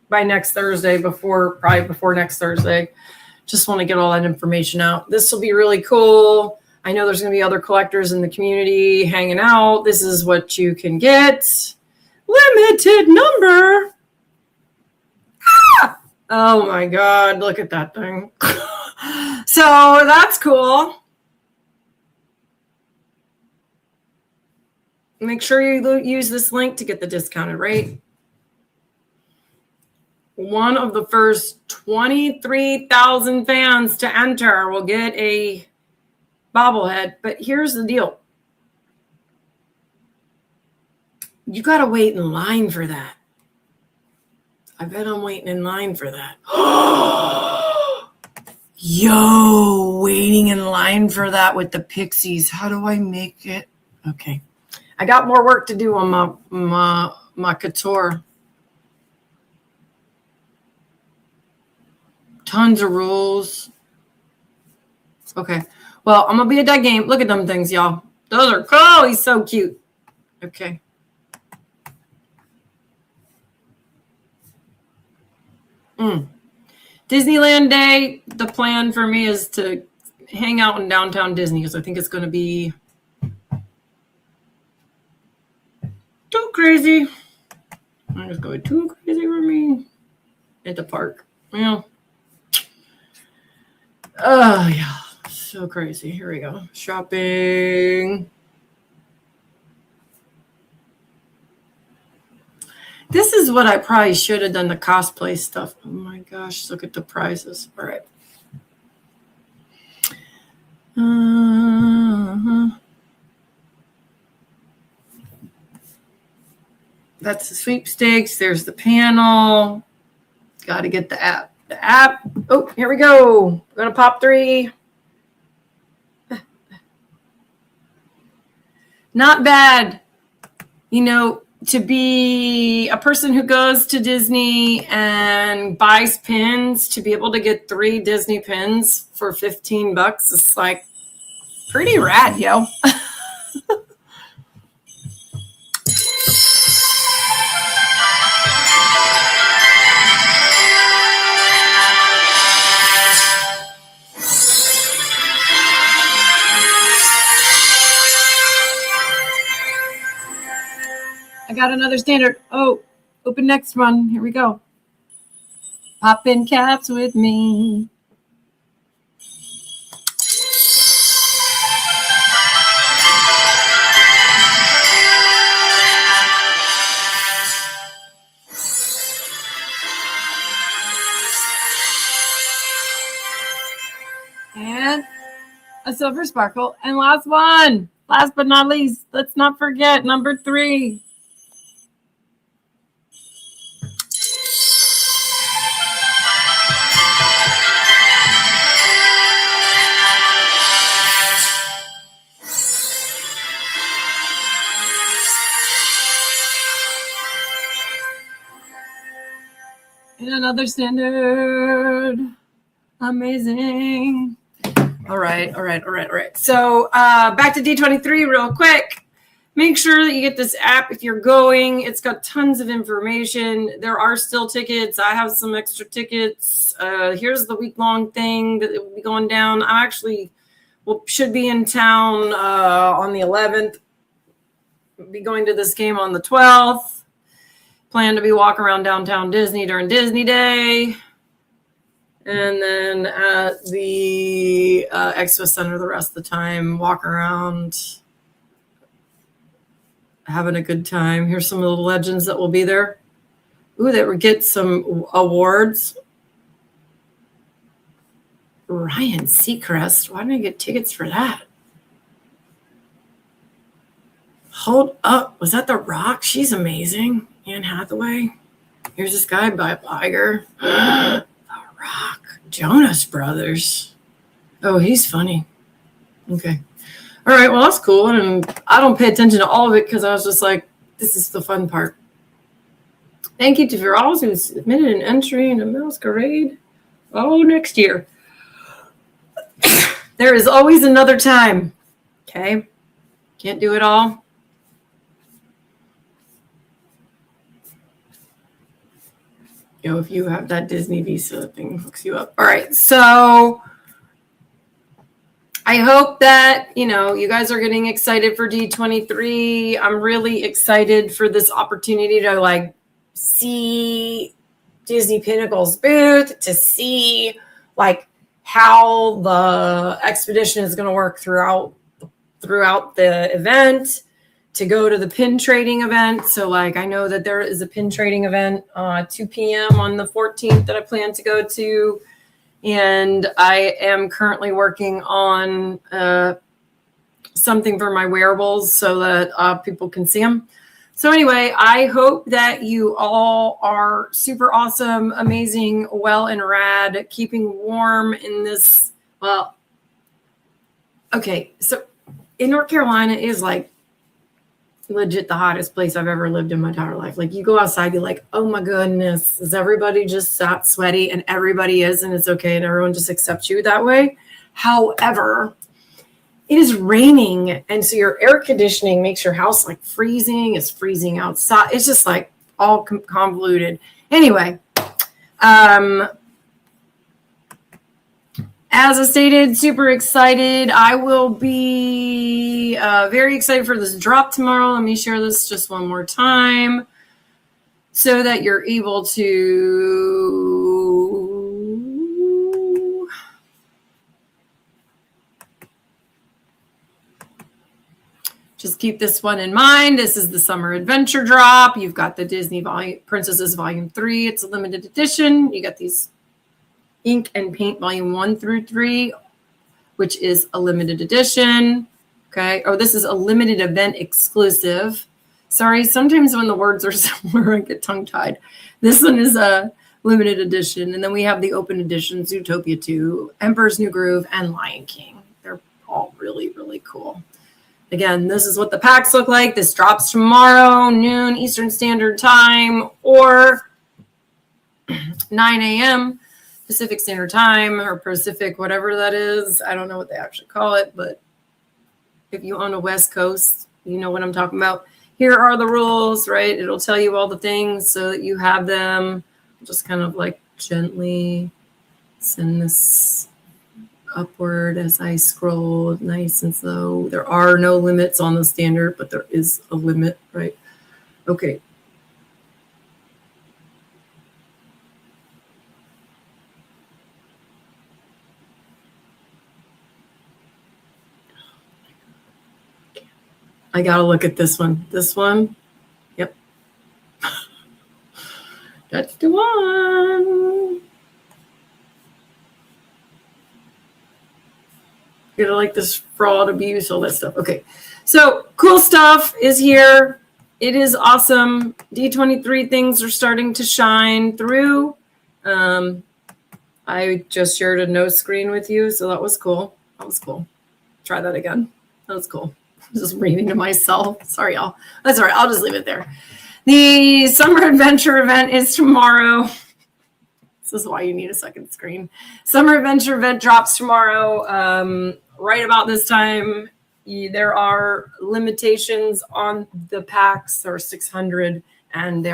by next Thursday, probably before next Thursday. Just want to get all that information out. This will be really cool. I know there's going to be other collectors in the community hanging out. This is what you can get. Limited number. Ah! Oh my God, look at that thing. So that's cool. Make sure you use this link to get the discounted rate. One of the first 23,000 fans to enter will get a bobblehead. But here's the deal. You got to wait in line for that. I bet I'm waiting in line for that. Yo, waiting in line for that with the Pixies. How do I make it? Okay. I got more work to do on my couture. Tons of rules. Okay. Well, I'm going to be at that game. Look at them things, y'all. Those are cool. He's so cute. Okay. Disneyland Day, the plan for me is to hang out in downtown Disney because I think it's going to be too crazy. I'm just going too crazy for me at the park. Yeah. Oh, yeah. So crazy. Here we go. Shopping. This is what I probably should have done, the cosplay stuff. Oh my gosh, look at the prizes. All right. That's the sweepstakes. There's the panel. Got to get the app. The app. Oh, here we go. We're going to pop 3. Not bad. You know, to be a person who goes to Disney and buys pins, to be able to get 3 Disney pins for $15, it's like pretty rad, yo. I got another standard. Oh, open next one. Here we go. Pop in caps with me. And a silver sparkle. And last one. Last but not least, let's not forget number 3. And another standard. Amazing. All right. So back to D23 real quick. Make sure that you get this app if you're going. It's got tons of information. There are still tickets. I have some extra tickets. Here's the week-long thing that will be going down. I actually should be in town on the 11th. Be going to this game on the 12th. Plan to be walking around downtown Disney during Disney Day. And then at the Expo Center the rest of the time, walk around, having a good time. Here's some of the legends that will be there. Ooh, that would get some awards. Ryan Seacrest. Why didn't I get tickets for that? Hold up. Was that The Rock? She's amazing. Anne Hathaway. Here's this guy by Iger. The Rock. Jonas Brothers. Oh, he's funny. Okay. All right. Well, that's cool. And I don't pay attention to all of it because I was just like, this is the fun part. Thank you to Viral who submitted an entry in a masquerade. Oh, next year. There is always another time. Okay. Can't do it all. If you have that Disney Visa thing, hooks you up. All right. So I hope that, you guys are getting excited for D23. I'm really excited for this opportunity to see Disney Pinnacle's booth, to see how the expedition is going to work throughout the event, to go to the pin trading event. So I know that there is a pin trading event 2 p.m. on the 14th that I plan to go to. And I am currently working on something for my wearables so that people can see them. So anyway, I hope that you all are super awesome, amazing, well and rad, keeping warm in this. Well, okay. So in North Carolina is legit the hottest place I've ever lived in my entire life. You go outside, you're like, oh my goodness, is everybody just that sweaty? And everybody is, and it's okay, and everyone just accepts you that way. However, it is raining, and so your air conditioning makes your house freezing. It's freezing outside. It's just all convoluted. Anyway, as I stated, super excited. I will be very excited for this drop tomorrow. Let me share this just one more time so that you're able to just keep this one in mind. This is the Summer Adventure drop. You've got the Disney Princesses Volume 3. It's a limited edition. You got these Ink and Paint Volume 1 through 3, which is a limited edition. Okay. Oh, this is a limited event exclusive. Sorry, sometimes when the words are similar, I get tongue-tied. This one is a limited edition. And then we have the open edition, Zootopia 2, Emperor's New Groove, and Lion King. They're all really, really cool. Again, this is what the packs look like. This drops tomorrow, noon Eastern Standard Time, or 9 a.m. Pacific Standard Time, or Pacific, whatever that is. I don't know what they actually call it, but if you own a West Coast, you know what I'm talking about. Here are the rules, right? It'll tell you all the things so that you have them. Just kind of gently send this upward as I scroll nice and slow. There are no limits on the standard, but there is a limit, right? Okay. I got to look at this one. This one. Yep. That's the one. You're going to like this fraud, abuse, all that stuff. Okay. So cool stuff is here. It is awesome. D23 things are starting to shine through. I just shared a no screen with you, so that was cool. That was cool. Try that again. That was cool. I'm just reading to myself. Sorry, y'all. That's all right. I'll just leave it there. The Summer Adventure event is tomorrow. This is why you need a second screen. Summer Adventure event drops tomorrow. Right about this time. There are limitations on the packs. There are 600, and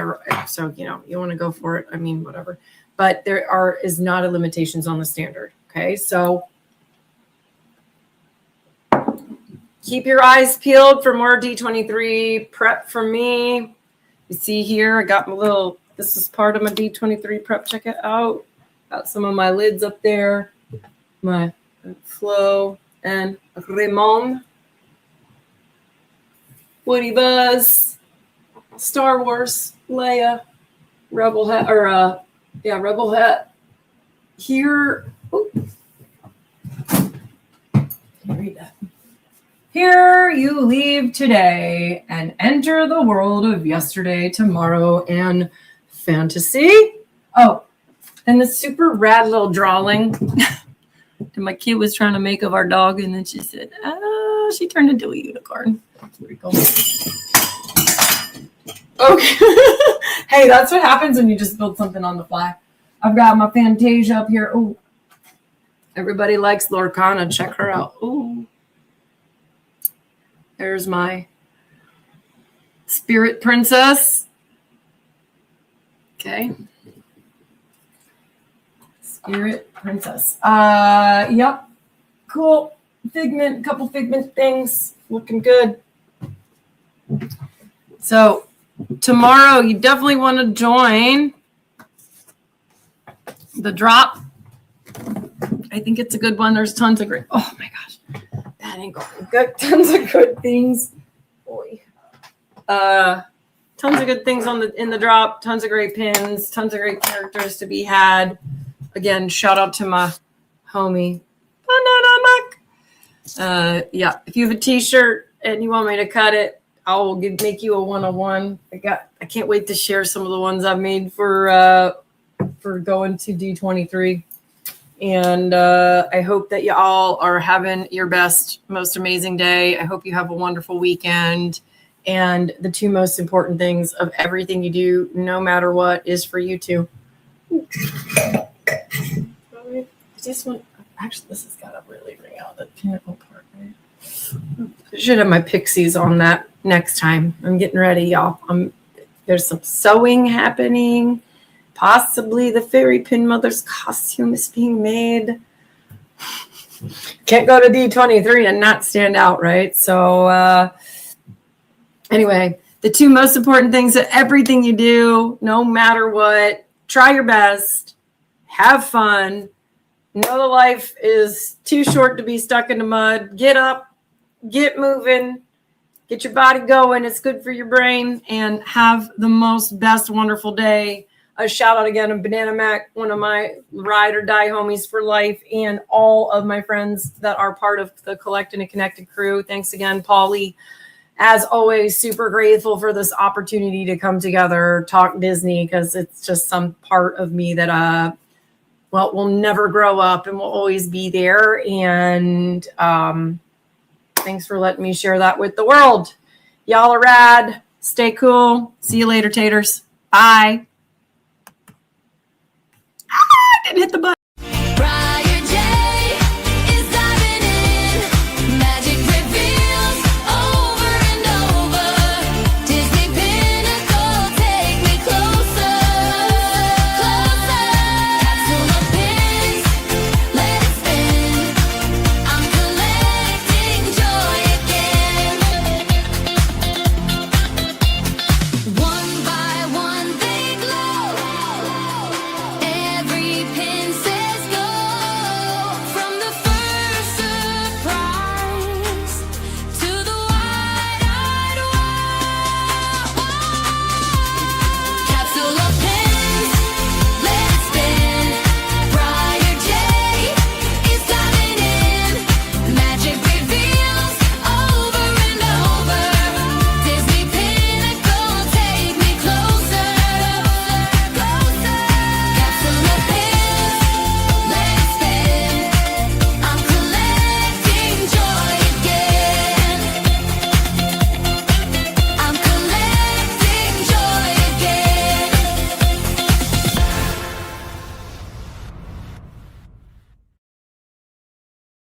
so you want to go for it. I mean, whatever. But there is not a limitations on the standard. Okay, so keep your eyes peeled for more D23 prep from me. You see here, I got my little. This is part of my D23 prep. Check it out. Got some of my lids up there. My Flo and Raymond. Woody Buzz, Star Wars, Leia, Rebel Hat, Rebel Hat. Here, read that. Here you leave today and enter the world of yesterday, tomorrow, and fantasy. Oh, and the super rad little drawing that my kid was trying to make of our dog, and then she said, she turned into a unicorn. That's pretty cool. Okay. Hey, that's what happens when you just build something on the fly. I've got my Fantasia up here. Oh, everybody likes Lorcana. Check her out. Oh, there's my Spirit Princess. Okay. Spirit Princess. Yep. Cool. Figment, couple figment things. Looking good. So tomorrow you definitely want to join the drop. I think it's a good one. There's tons of great. Oh my gosh, that ain't going good. Tons of good things. Boy, tons of good things in the drop. Tons of great pins. Tons of great characters to be had. Again, shout out to my homie. Yeah, if you have a T-shirt and you want me to cut it, I'll make you a 101. I can't wait to share some of the ones I've made for going to D23. And I hope that you all are having your best, most amazing day. I hope you have a wonderful weekend. And the two most important things of everything you do, no matter what, is for you to. This one, actually, this has got to really ring out the pinnacle part, right? I should have my pixies on that next time. I'm getting ready, y'all. There's some sewing happening. Possibly the Fairy Pin Mother's costume is being made. Can't go to D23 and not stand out, right? So anyway, the two most important things that everything you do, no matter what, try your best, have fun. Know that life is too short to be stuck in the mud. Get up, get moving, get your body going. It's good for your brain, and have the most best wonderful day. A shout out again to Banana Mac, one of my ride or die homies for life, and all of my friends that are part of the Collected and Connected crew. Thanks again, Paulie. As always, super grateful for this opportunity to come together, talk Disney, because it's just some part of me that will never grow up and will always be there. And thanks for letting me share that with the world. Y'all are rad. Stay cool. See you later, taters. Bye. I didn't hit the button.